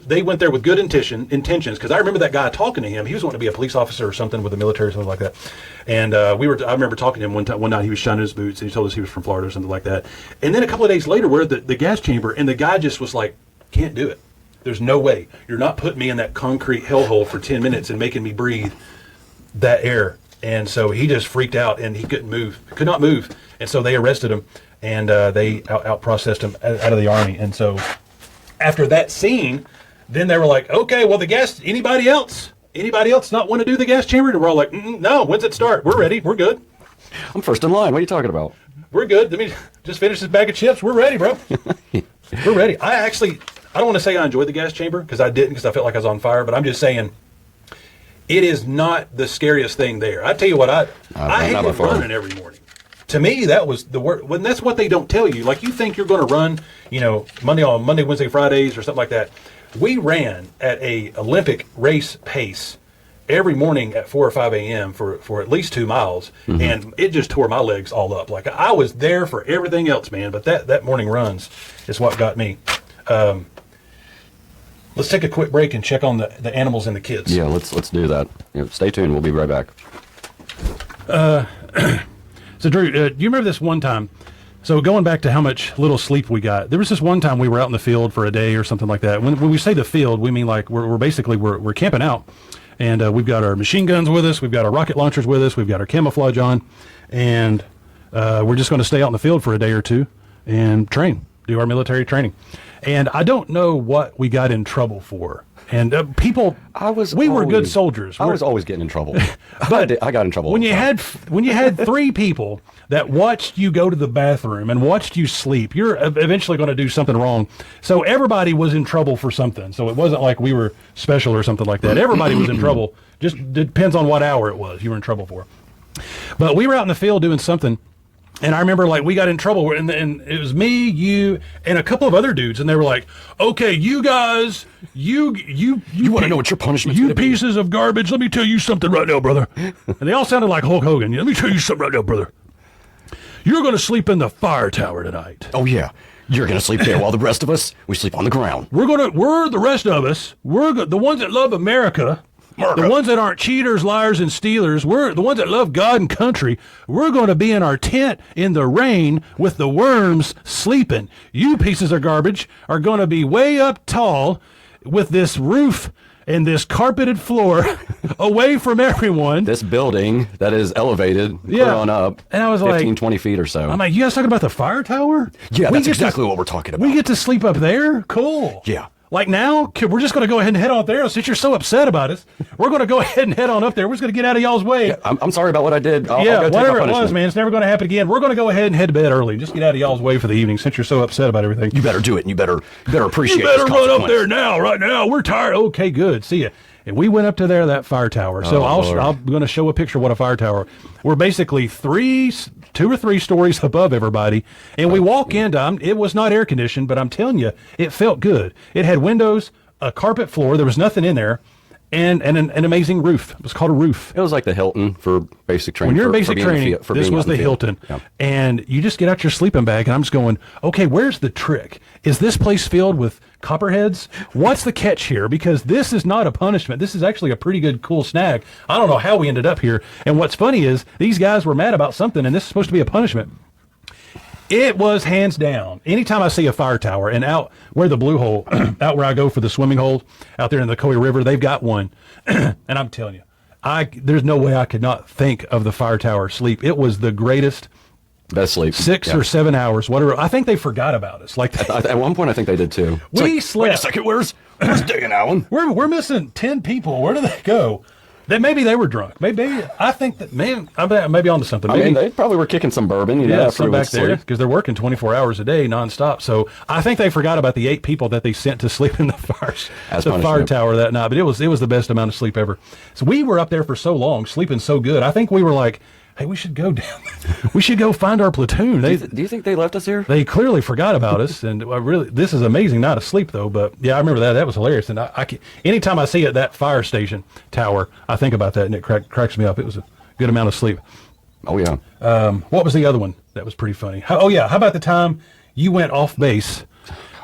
they went there with good intentions, because I remember that guy talking to him. He was wanting to be a police officer or something with the military or something like that. And I remember talking to him one night. He was shining his boots, and he told us he was from Florida or something like that. And then a couple of days later, we're at the gas chamber, and the guy just was like, can't do it. There's no way. You're not putting me in that concrete hellhole for 10 minutes and making me breathe that air. And so he just freaked out, and he could not move. And so they arrested him, and they out-processed him out of the Army. And so after that scene, then they were like, okay, well, anybody else not want to do the gas chamber? And we're all like, no, when's it start? We're ready. We're good. I'm first in line. What are you talking about? We're good. Let me just finish this bag of chips. We're ready, bro. We're ready. I don't want to say I enjoyed the gas chamber, because I didn't, because I felt like I was on fire, but I'm just saying, it is not the scariest thing there. I tell you what, I hate running every morning. To me, that was the worst. When that's what they don't tell you. Like, you think you're going to run, Monday, Wednesday, Fridays, or something like that. We ran at a Olympic race pace every morning at 4 or 5 a.m. for at least 2 miles, and it just tore my legs all up. Like, I was there for everything else, man, but that morning runs is what got me. Let's take a quick break and check on the animals and the kids. Yeah, let's do that. Stay tuned. We'll be right back. So, Drew, do you remember this one time? So, going back to how much little sleep we got, there was this one time we were out in the field for a day or something like that. When we say the field, we mean like we're basically camping out, and we've got our machine guns with us, we've got our rocket launchers with us, we've got our camouflage on, and we're just going to stay out in the field for a day or two and do our military training. And I don't know what we got in trouble for. And we were good soldiers. I was always getting in trouble. But I got in trouble. When you had 3 people that watched you go to the bathroom and watched you sleep, you're eventually going to do something wrong. So everybody was in trouble for something. So it wasn't like we were special or something like that. Everybody was in trouble. Just depends on what hour it was you were in trouble for. But we were out in the field doing something. And I remember, like, we got in trouble, and it was me, you, and a couple of other dudes, and they were like, okay, you guys, you want to know what your punishment's you gonna be? pieces of garbage, let me tell you something right now, brother. And they all sounded like Hulk Hogan. Let me tell you something right now, brother. You're going to sleep in the fire tower tonight. Oh, yeah. You're going to sleep there while the rest of us, we sleep on the ground. We're the rest of us, the ones that love America. The ones that aren't cheaters, liars, and stealers, we're the ones that love God and country. We're going to be in our tent in the rain with the worms sleeping. You pieces of garbage are going to be way up tall with this roof and this carpeted floor away from everyone. This building that is elevated, clear on up, and I was 15, 20 feet or so. I'm like, you guys talking about the fire tower? Yeah, that's exactly what we're talking about. We get to sleep up there? Cool. Yeah. Like now, we're just going to go ahead and head on up there. Since you're so upset about us, we're going to go ahead and head on up there. We're just going to get out of y'all's way. Yeah, I'm sorry about what I did. I'll go take whatever my it was, punishment. man, it's never going to happen again. We're going to go ahead and head to bed early. Just get out of y'all's way for the evening since you're so upset about everything. You better do it, and you better appreciate You better this run up consequence. there now, right now. We're tired. Okay, good. See ya. And we went up to that fire tower. So I'm going to show a picture of what a fire tower. We're basically 2 or 3 stories above everybody. And we walk into, it was not air conditioned, but I'm telling you, it felt good. It had windows, a carpet floor. There was nothing in there. And an amazing roof. It was called a roof. It was like the Hilton for basic training. When you're in for basic being in the training, field- for this being was out in the field. Hilton. Yeah. And you just get out your sleeping bag, and I'm just going, okay, where's the trick? Is this place filled with copperheads? What's the catch here? Because this is not a punishment. This is actually a pretty good, cool snag. I don't know how we ended up here. And what's funny is these guys were mad about something, and this is supposed to be a punishment. It was hands down. Anytime I see a fire tower, and out where the Blue Hole, out where I go for the swimming hole, out there in the Coe River, they've got one. And I'm telling you, there's no way I could not think of the fire tower sleep. It was the greatest Best sleep. 6 or 7 hours, whatever. I think they forgot about us. Like At one point, I think they did too. It's we like, slept. Wait a second, where's Dan Allen? We're missing 10 people. Where do they go? That maybe they were drunk. Maybe I think that I'm maybe onto something. I Maybe, mean, they probably were kicking some bourbon, yeah, after some we back went to there sleep. because they're working 24 hours a day nonstop. So I think they forgot about the 8 people that they sent to sleep in the fire punishment. tower that night. But it was the best amount of sleep ever. So we were up there for so long, sleeping so good. I think we were like, hey, we should go down there. We should go find our platoon. Do you think they left us here? They clearly forgot about us, and this is amazing. Not asleep though, but yeah, I remember that. That was hilarious. And anytime I see it, that fire station tower, I think about that, and it cracks me up. It was a good amount of sleep. Oh yeah. What was the other one that was pretty funny? How about the time you went off base?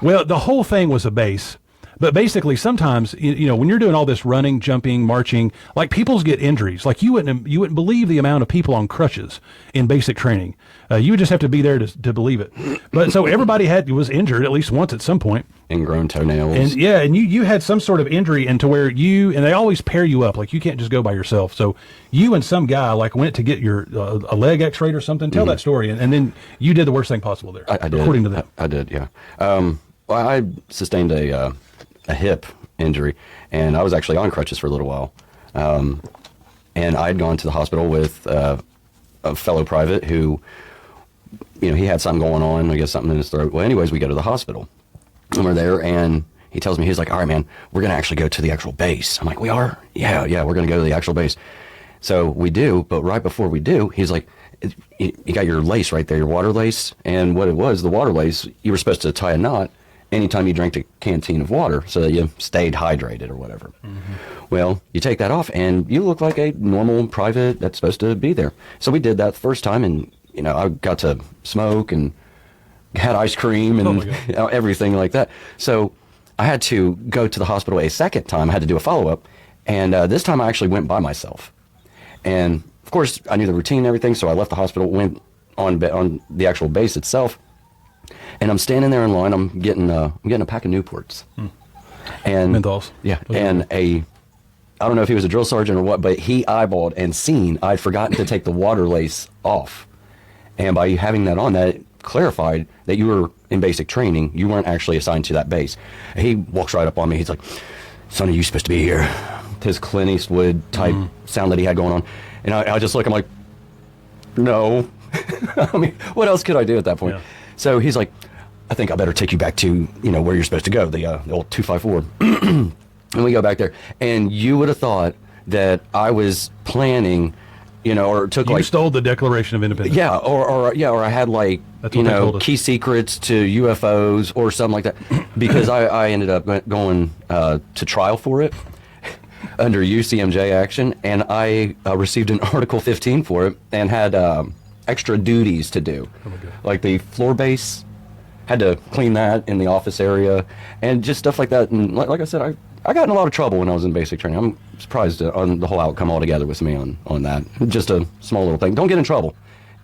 Well, the whole thing was a base. But basically, sometimes, when you're doing all this running, jumping, marching, like people get injuries. Like you wouldn't believe the amount of people on crutches in basic training. You would just have to be there to believe it. But so everybody was injured at least once at some point. Ingrown toenails. And yeah, and you had some sort of injury into where and they always pair you up. Like you can't just go by yourself. So you and some guy went to get your a leg x-rayed or something. Tell that story. And then you did the worst thing possible there. I did. According to them. I did, yeah. Well, I sustained a hip injury, and I was actually on crutches for a little while. And I'd gone to the hospital with a fellow private who, he had something going on, I guess something in his throat. Well, anyways, we go to the hospital, and we're there, and he tells me, he's like, all right, man, we're going to actually go to the actual base. I'm like, we are? Yeah, we're going to go to the actual base. So we do, but right before we do, he's like, you got your lace right there, your water lace, and what it was, the water lace, you were supposed to tie a knot anytime you drank a canteen of water so that you stayed hydrated or whatever. Mm-hmm. Well, you take that off and you look like a normal private that's supposed to be there. So we did that the first time, and I got to smoke and had ice cream and everything like that. So I had to go to the hospital a second time. I had to do a follow-up, and this time I actually went by myself. And of course I knew the routine and everything, so I left the hospital, went on the actual base itself. And I'm standing there in line. I'm getting a pack of Newports, and Menthols. Yeah, and I don't know if he was a drill sergeant or what, but he eyeballed and seen I'd forgotten to take the water lace off, and by having that on, that clarified that you were in basic training. You weren't actually assigned to that base. He walks right up on me. He's like, "Son, are you supposed to be here?" His Clint Eastwood type sound that he had going on, and I just look. I'm like, "No." I mean, what else could I do at that point? Yeah. So he's like, I think I better take you back to, where you're supposed to go, the old 254. And we go back there. And you would have thought that I was planning, or took You stole the Declaration of Independence. Yeah, or I had key secrets to UFOs or something like that. Because I ended up going to trial for it under UCMJ action. And I received an Article 15 for it and had extra duties to do. Oh my God. Like the floor base, had to clean that in the office area, and just stuff like that. And like I said, I got in a lot of trouble when I was in basic training. I'm surprised on the whole outcome altogether with me on that. Just a small little thing. Don't get in trouble.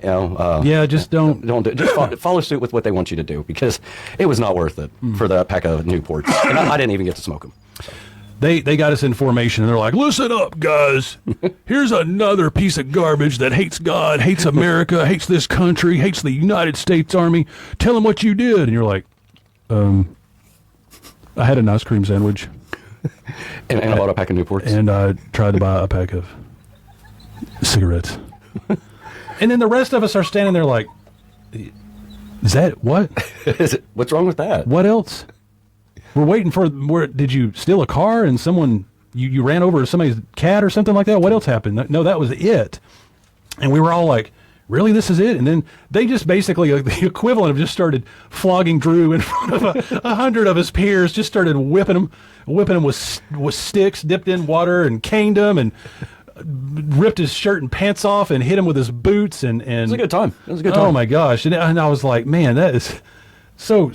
Just don't just follow suit with what they want you to do, because it was not worth it for that pack of Newports. And I didn't even get to smoke them. So. They got us in formation, and they're like, listen up, guys. Here's another piece of garbage that hates God, hates America, hates this country, hates the United States Army. Tell them what you did. And you're like, I had an ice cream sandwich. And I bought a pack of Newports. And I tried to buy a pack of cigarettes. And then the rest of us are standing there like, is that what? What's wrong with that? What else? We're waiting for, did you steal a car and someone, you ran over somebody's cat or something like that? What else happened? No, that was it. And we were all like, really, this is it? And then they just basically, like, the equivalent of just started flogging Drew in front of 100 of his peers, just started whipping him with sticks dipped in water and caned him and ripped his shirt and pants off and hit him with his boots. And it was a good time. It was a good time. Oh my gosh. And I was like, man, that is so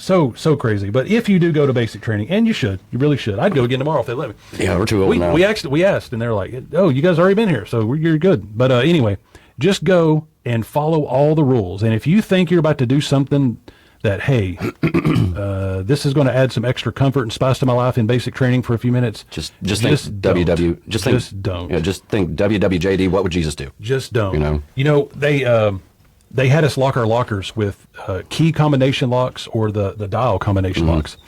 crazy. But if you do go to basic training, and you really should. I'd go again tomorrow if they let me. Yeah, we're too old now. We asked, and they're like, oh, you guys already been here, so you're good. But anyway, just go and follow all the rules. And if you think you're about to do something that, hey, this is going to add some extra comfort and spice to my life in basic training for a few minutes, just think WW. Just don't. Yeah, just think WWJD. What would Jesus do? Just don't. You know, they had us lock our lockers with key combination locks or the dial combination locks,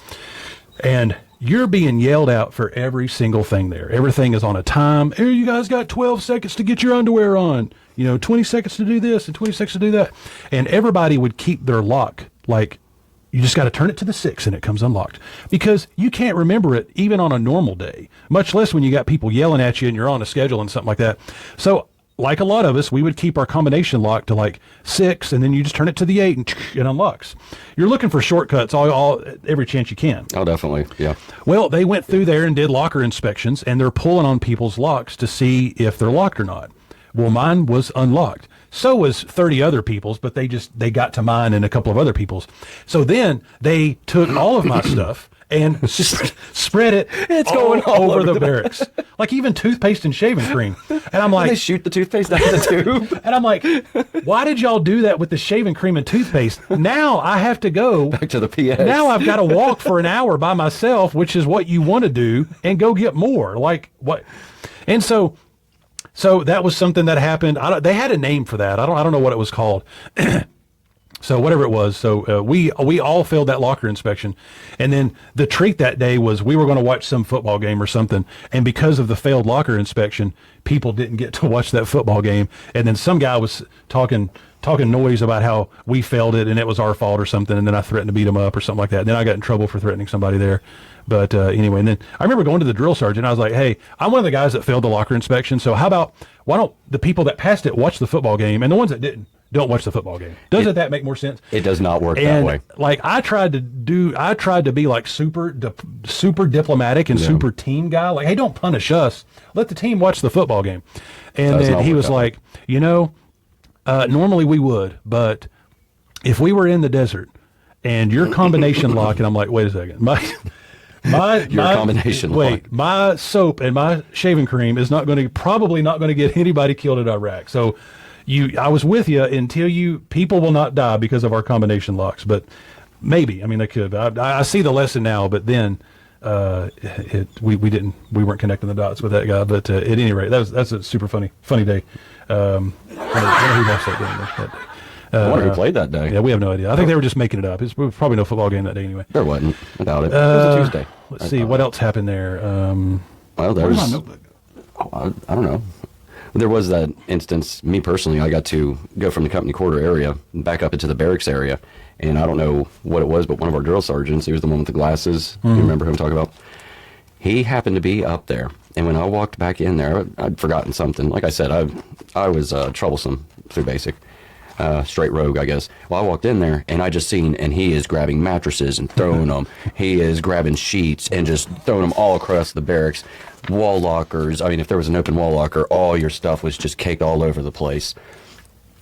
and you're being yelled out for every single thing there. Everything is on a time. Here, you guys got 12 seconds to get your underwear on. 20 seconds to do this and 20 seconds to do that. And everybody would keep their lock. Like, you just got to turn it to the 6 and it comes unlocked. Because you can't remember it even on a normal day, much less when you got people yelling at you and you're on a schedule and something like that. So, like a lot of us, we would keep our combination lock to like 6, and then you just turn it to the 8 and it unlocks. You're looking for shortcuts every chance you can. Oh, definitely, yeah. Well, they went through there and did locker inspections, and they're pulling on people's locks to see if they're locked or not. Well, mine was unlocked. So was 30 other people's, but they got to mine and a couple of other people's. So then they took all of my stuff and spread it going all over the barracks. Like even toothpaste and shaving cream. And I'm like, they shoot the toothpaste out of the tube. And I'm like, why did y'all do that with the shaving cream and toothpaste? Now I have to go back to the PS. Now I've got to walk for an hour by myself, which is what you want to do, and go get more. Like what? And so that was something that happened. They had a name for that. I don't know what it was called. So whatever it was. So we all failed that locker inspection. And then the treat that day was we were going to watch some football game or something. And because of the failed locker inspection, people didn't get to watch that football game. And then some guy was talking noise about how we failed it and it was our fault or something. And then I threatened to beat him up or something like that. And then I got in trouble for threatening somebody there. But anyway, and then I remember going to the drill sergeant. I was like, hey, I'm one of the guys that failed the locker inspection. So how about, why don't the people that passed it watch the football game, and the ones that didn't, don't watch the football game? Doesn't that make more sense? It does not work that way. Like I tried to be like super diplomatic and super team guy. Like, hey, don't punish us. Let the team watch the football game. And then he was like, normally we would, but if we were in the desert and your combination lock, and I'm like, wait a second, my combination lock. My soap and my shaving cream is probably not going to get anybody killed in Iraq. So I was with you until people will not die because of our combination locks, but maybe, I mean, they could. I see the lesson now, but then we weren't connecting the dots with that guy. But at any rate, that's a super funny day. I wonder who lost that game that day. I wonder who played that day. Yeah, we have no idea. I think they were just making it up. There was probably no football game that day anyway. There wasn't. I doubt it. It was a Tuesday. Let's see. What else happened there? Well, there's... I don't know. There was that instance, me personally, I got to go from the company quarter area back up into the barracks area. And I don't know what it was, but one of our drill sergeants, he was the one with the glasses. You remember him talking about? He happened to be up there. And when I walked back in there, I'd forgotten something. Like I said, I was troublesome through basic. Straight rogue, I guess. Well, I walked in there, and I just seen, and he is grabbing mattresses and throwing them. He is grabbing sheets and just throwing them all across the barracks. Wall lockers. I mean, if there was an open wall locker, all your stuff was just caked all over the place.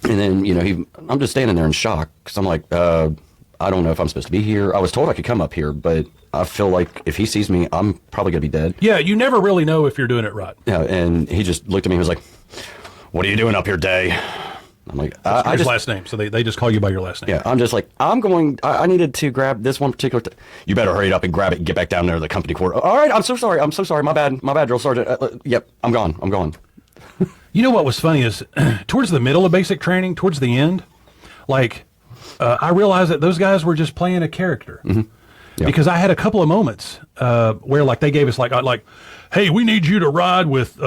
And then, I'm just standing there in shock, because I'm like, I don't know if I'm supposed to be here. I was told I could come up here, but I feel like if he sees me, I'm probably going to be dead. Yeah, you never really know if you're doing it right. Yeah, and he just looked at me and was like, "What are you doing up here, Day?" I'm like, I just last name, so they just call you by your last name. Yeah, I'm just like, I needed to grab this one particular. You better hurry up and grab it and get back down there to the company quarter. All right, I'm so sorry. My bad, drill sergeant. Yep, I'm gone. You know what was funny is, towards the middle of basic training, towards the end, like, I realized that those guys were just playing a character. because I had a couple of moments where like they gave us like, hey, we need you to ride with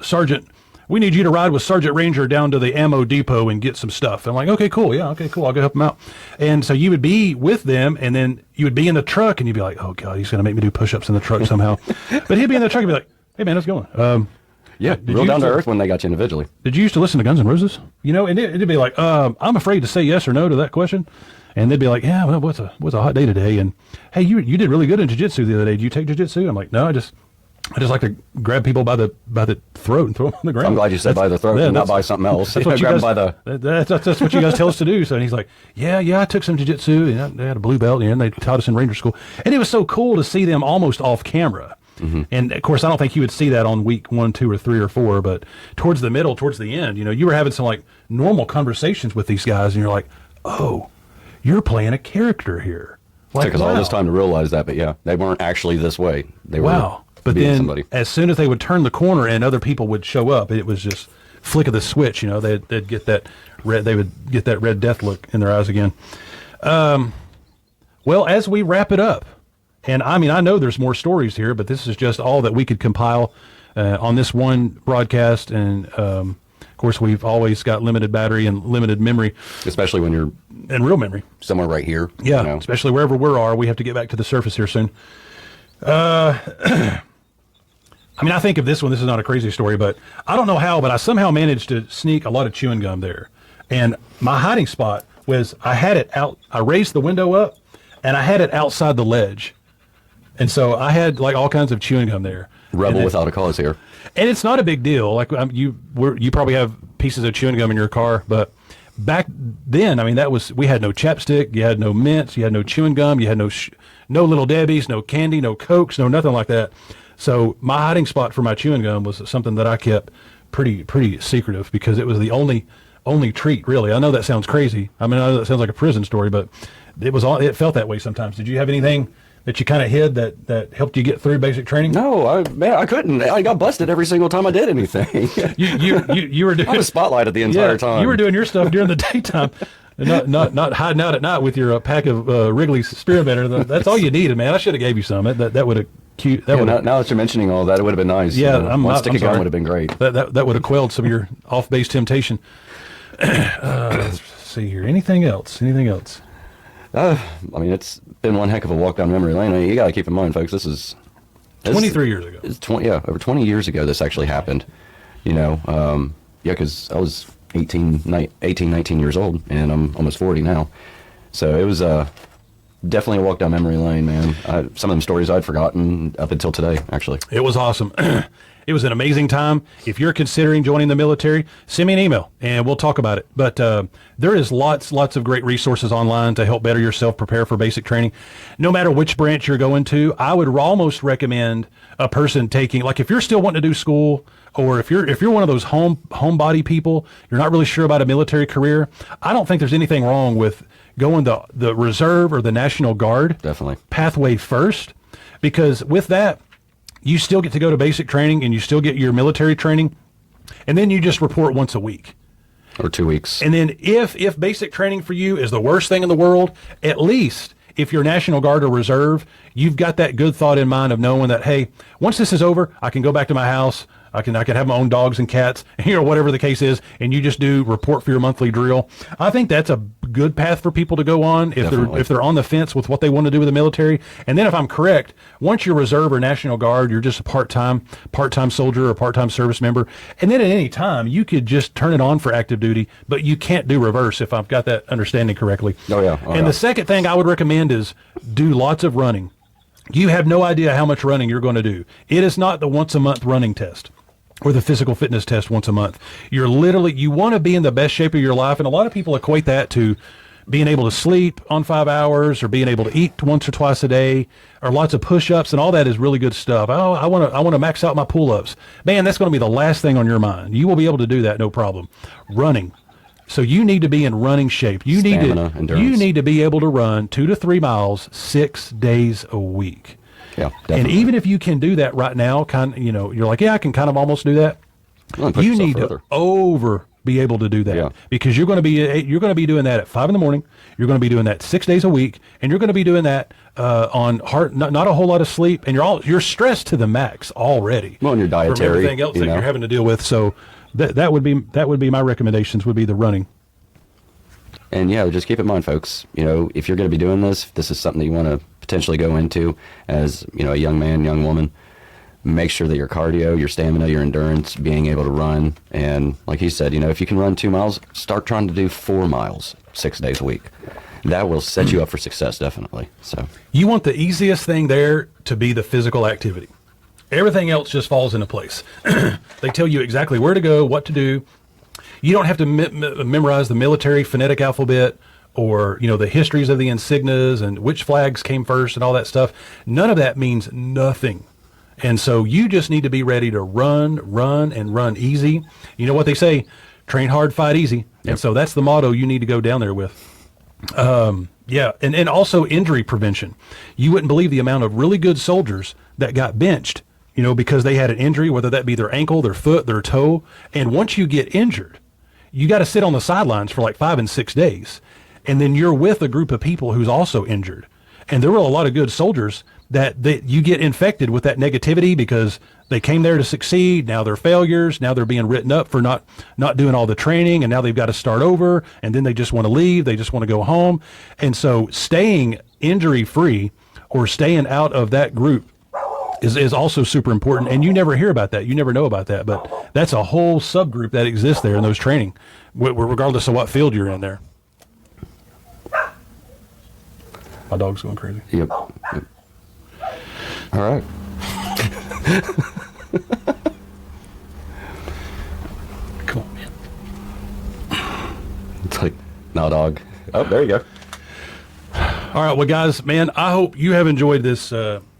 Sergeant. We need you to ride with Sergeant Ranger down to the ammo depot and get some stuff. I'm like, okay, cool. Yeah, okay, cool. I'll go help them out. And so you would be with them, and then you would be in the truck, and you'd be like, oh, God, he's going to make me do push-ups in the truck somehow. But he'd be in the truck and be like, hey, man, how's it going? Yeah, real down to earth when they got you individually. Did you used to listen to Guns N' Roses? You know, and it'd be like, I'm afraid to say yes or no to that question. And they'd be like, yeah, well, what's a hot day today? And, hey, you did really good in jiu-jitsu the other day. Did you take jiu-jitsu? I'm like, no, I just like to grab people by the throat and throw them on the ground. I'm glad you said by the throat and not by something else. That's what you guys, that's what you guys tell us to do. So and he's like, yeah, I took some jiu-jitsu, and they had a blue belt, and they taught us in Ranger School. And it was so cool to see them almost off camera. Mm-hmm. And of course, I don't think you would see that on week 1, 2, or 3, or 4, but towards the middle, towards the end, you know, you were having some like normal conversations with these guys, and you're like, oh, you're playing a character here. Like, it took us all this time to realize that, but yeah, they weren't actually this way. They were But then somebody. As soon as they would turn the corner and other people would show up, it was just flick of the switch, you know, they'd get that red, they would get that red death look in their eyes again. Well, as we wrap it up, and I mean, I know there's more stories here, but this is just all that we could compile on this one broadcast. And of course, we've always got limited battery and limited memory, especially when you're and real memory somewhere right here. Yeah, you know. Especially wherever we are. We have to get back to the surface here soon. I mean, I think of this one. This is not a crazy story, but I don't know how, but I somehow managed to sneak a lot of chewing gum there. And my hiding spot was I had it out. I raised the window up, and I had it outside the ledge. And so I had like all kinds of chewing gum there. Rebel without a cause here. And it's not a big deal. Like you probably have pieces of chewing gum in your car, but back then, I mean, we had no chapstick, you had no mints, you had no chewing gum, you had no Little Debbie's, no candy, no Cokes, no nothing like that. So my hiding spot for my chewing gum was something that I kept pretty secretive because it was the only treat, really. I know that sounds crazy. I mean, I know that sounds like a prison story, but it felt that way sometimes. Did you have anything that you kind of hid that helped you get through basic training? No, I couldn't. I got busted every single time I did anything. you were doing. I was spotlighted the entire time. You were doing your stuff during the daytime, and not hiding out at night with your pack of Wrigley's spearmint. That's all you needed, man. I should have gave you some. That would have cute. Now that you're mentioning all that, it would have been nice. Yeah, one stick of gum would have been great. That would have quelled some of your off-base temptation. Let's see here. Anything else? I mean, it's been one heck of a walk down memory lane. I mean, you got to keep in mind, folks, this is 23 years ago. It's over 20 years ago this actually happened. You know, because I was 18, 19 years old, and I'm almost 40 now. So it was definitely a walk down memory lane, man. Some of them stories I'd forgotten up until today, actually. It was awesome. It was an amazing time. If you're considering joining the military, send me an email and we'll talk about it. But there is lots of great resources online to help better yourself prepare for basic training. No matter which branch you're going to, I would almost recommend a person taking, like if you're still wanting to do school, or if you're one of those homebody people, you're not really sure about a military career, I don't think there's anything wrong with going the reserve or the National Guard definitely pathway first, because with that, you still get to go to basic training and you still get your military training, and then you just report once a week. Or 2 weeks. And then if basic training for you is the worst thing in the world, at least if you're National Guard or Reserve, you've got that good thought in mind of knowing that, hey, once this is over, I can go back to my house. I can have my own dogs and cats, whatever the case is, and you just do report for your monthly drill. I think that's a good path for people to go on if they're on the fence with what they want to do with the military. And then if I'm correct, once you're Reserve or National Guard, you're just a part-time soldier or part-time service member. And then at any time, you could just turn it on for active duty, but you can't do reverse if I've got that understanding correctly. The second thing I would recommend is do lots of running. You have no idea how much running you're going to do. It is not the once-a-month running test or the physical fitness test once a month. You want to be in the best shape of your life, and a lot of people equate that to being able to sleep on 5 hours or being able to eat once or twice a day or lots of push-ups, and all that is really good stuff. Oh, I want to max out my pull-ups. Man, that's going to be the last thing on your mind. You will be able to do that, no problem. Running. So you need to be in running shape. Stamina, endurance. You need to be able to run 2 to 3 miles 6 days a week. Yeah, definitely. And even if you can do that right now, you're like, yeah, I can kind of almost do that. You need to be able to do that Yeah. because you're going to be doing that at 5 a.m. You're going to be doing that 6 days a week, and you're going to be doing that on not a whole lot of sleep, and you're stressed to the max already. Well, and your dietary, from everything else that you're having to deal with. So that would be my recommendations. Would be the running. And yeah, just keep in mind, folks, if you're going to be doing this, if this is something that you want to potentially go into as, a young man, young woman, make sure that your cardio, your stamina, your endurance, being able to run. And like he said, if you can run 2 miles, start trying to do 4 miles 6 days a week. That will set you up for success, definitely. So you want the easiest thing there to be the physical activity. Everything else just falls into place. They tell you exactly where to go, what to do. You don't have to memorize the military phonetic alphabet or, the histories of the insignias and which flags came first and all that stuff. None of that means nothing. And so you just need to be ready to run, and run easy. You know what they say, train hard, fight easy. Yep. And so that's the motto you need to go down there with. Yeah, and also injury prevention. You wouldn't believe the amount of really good soldiers that got benched, because they had an injury, whether that be their ankle, their foot, their toe. And once you get injured, you got to sit on the sidelines for like 5 and 6 days. And then you're with a group of people who's also injured. And there were a lot of good soldiers that you get infected with that negativity because they came there to succeed. Now they're failures. Now they're being written up for not doing all the training. And now they've got to start over. And then they just want to leave. They just want to go home. And so staying injury free or staying out of that group is also super important. And you never hear about that. You never know about that. But that's a whole subgroup that exists there in those training, regardless of what field you're in there. My dog's going crazy. Yep. All right. Come on, man. It's like, no, dog. Oh, there you go. All right, well, guys, man, I hope you have enjoyed this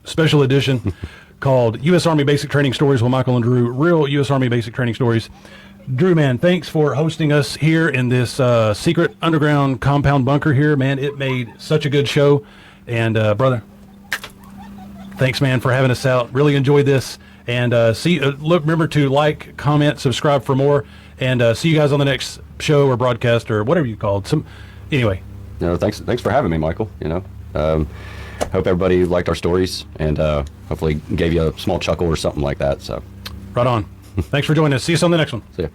special edition called U.S. Army Basic Training Stories with Michael and Drew, real U.S. Army Basic Training Stories. Drew, man, thanks for hosting us here in this secret underground compound bunker here. Man, it made such a good show. And, brother, thanks, man, for having us out. Really enjoyed this. And remember to like, comment, subscribe for more. And see you guys on the next show or broadcast or whatever you call it. Anyway. Thanks for having me, Michael. Hope everybody liked our stories and hopefully gave you a small chuckle or something like that. So, right on. Thanks for joining us. See us on the next one. See ya.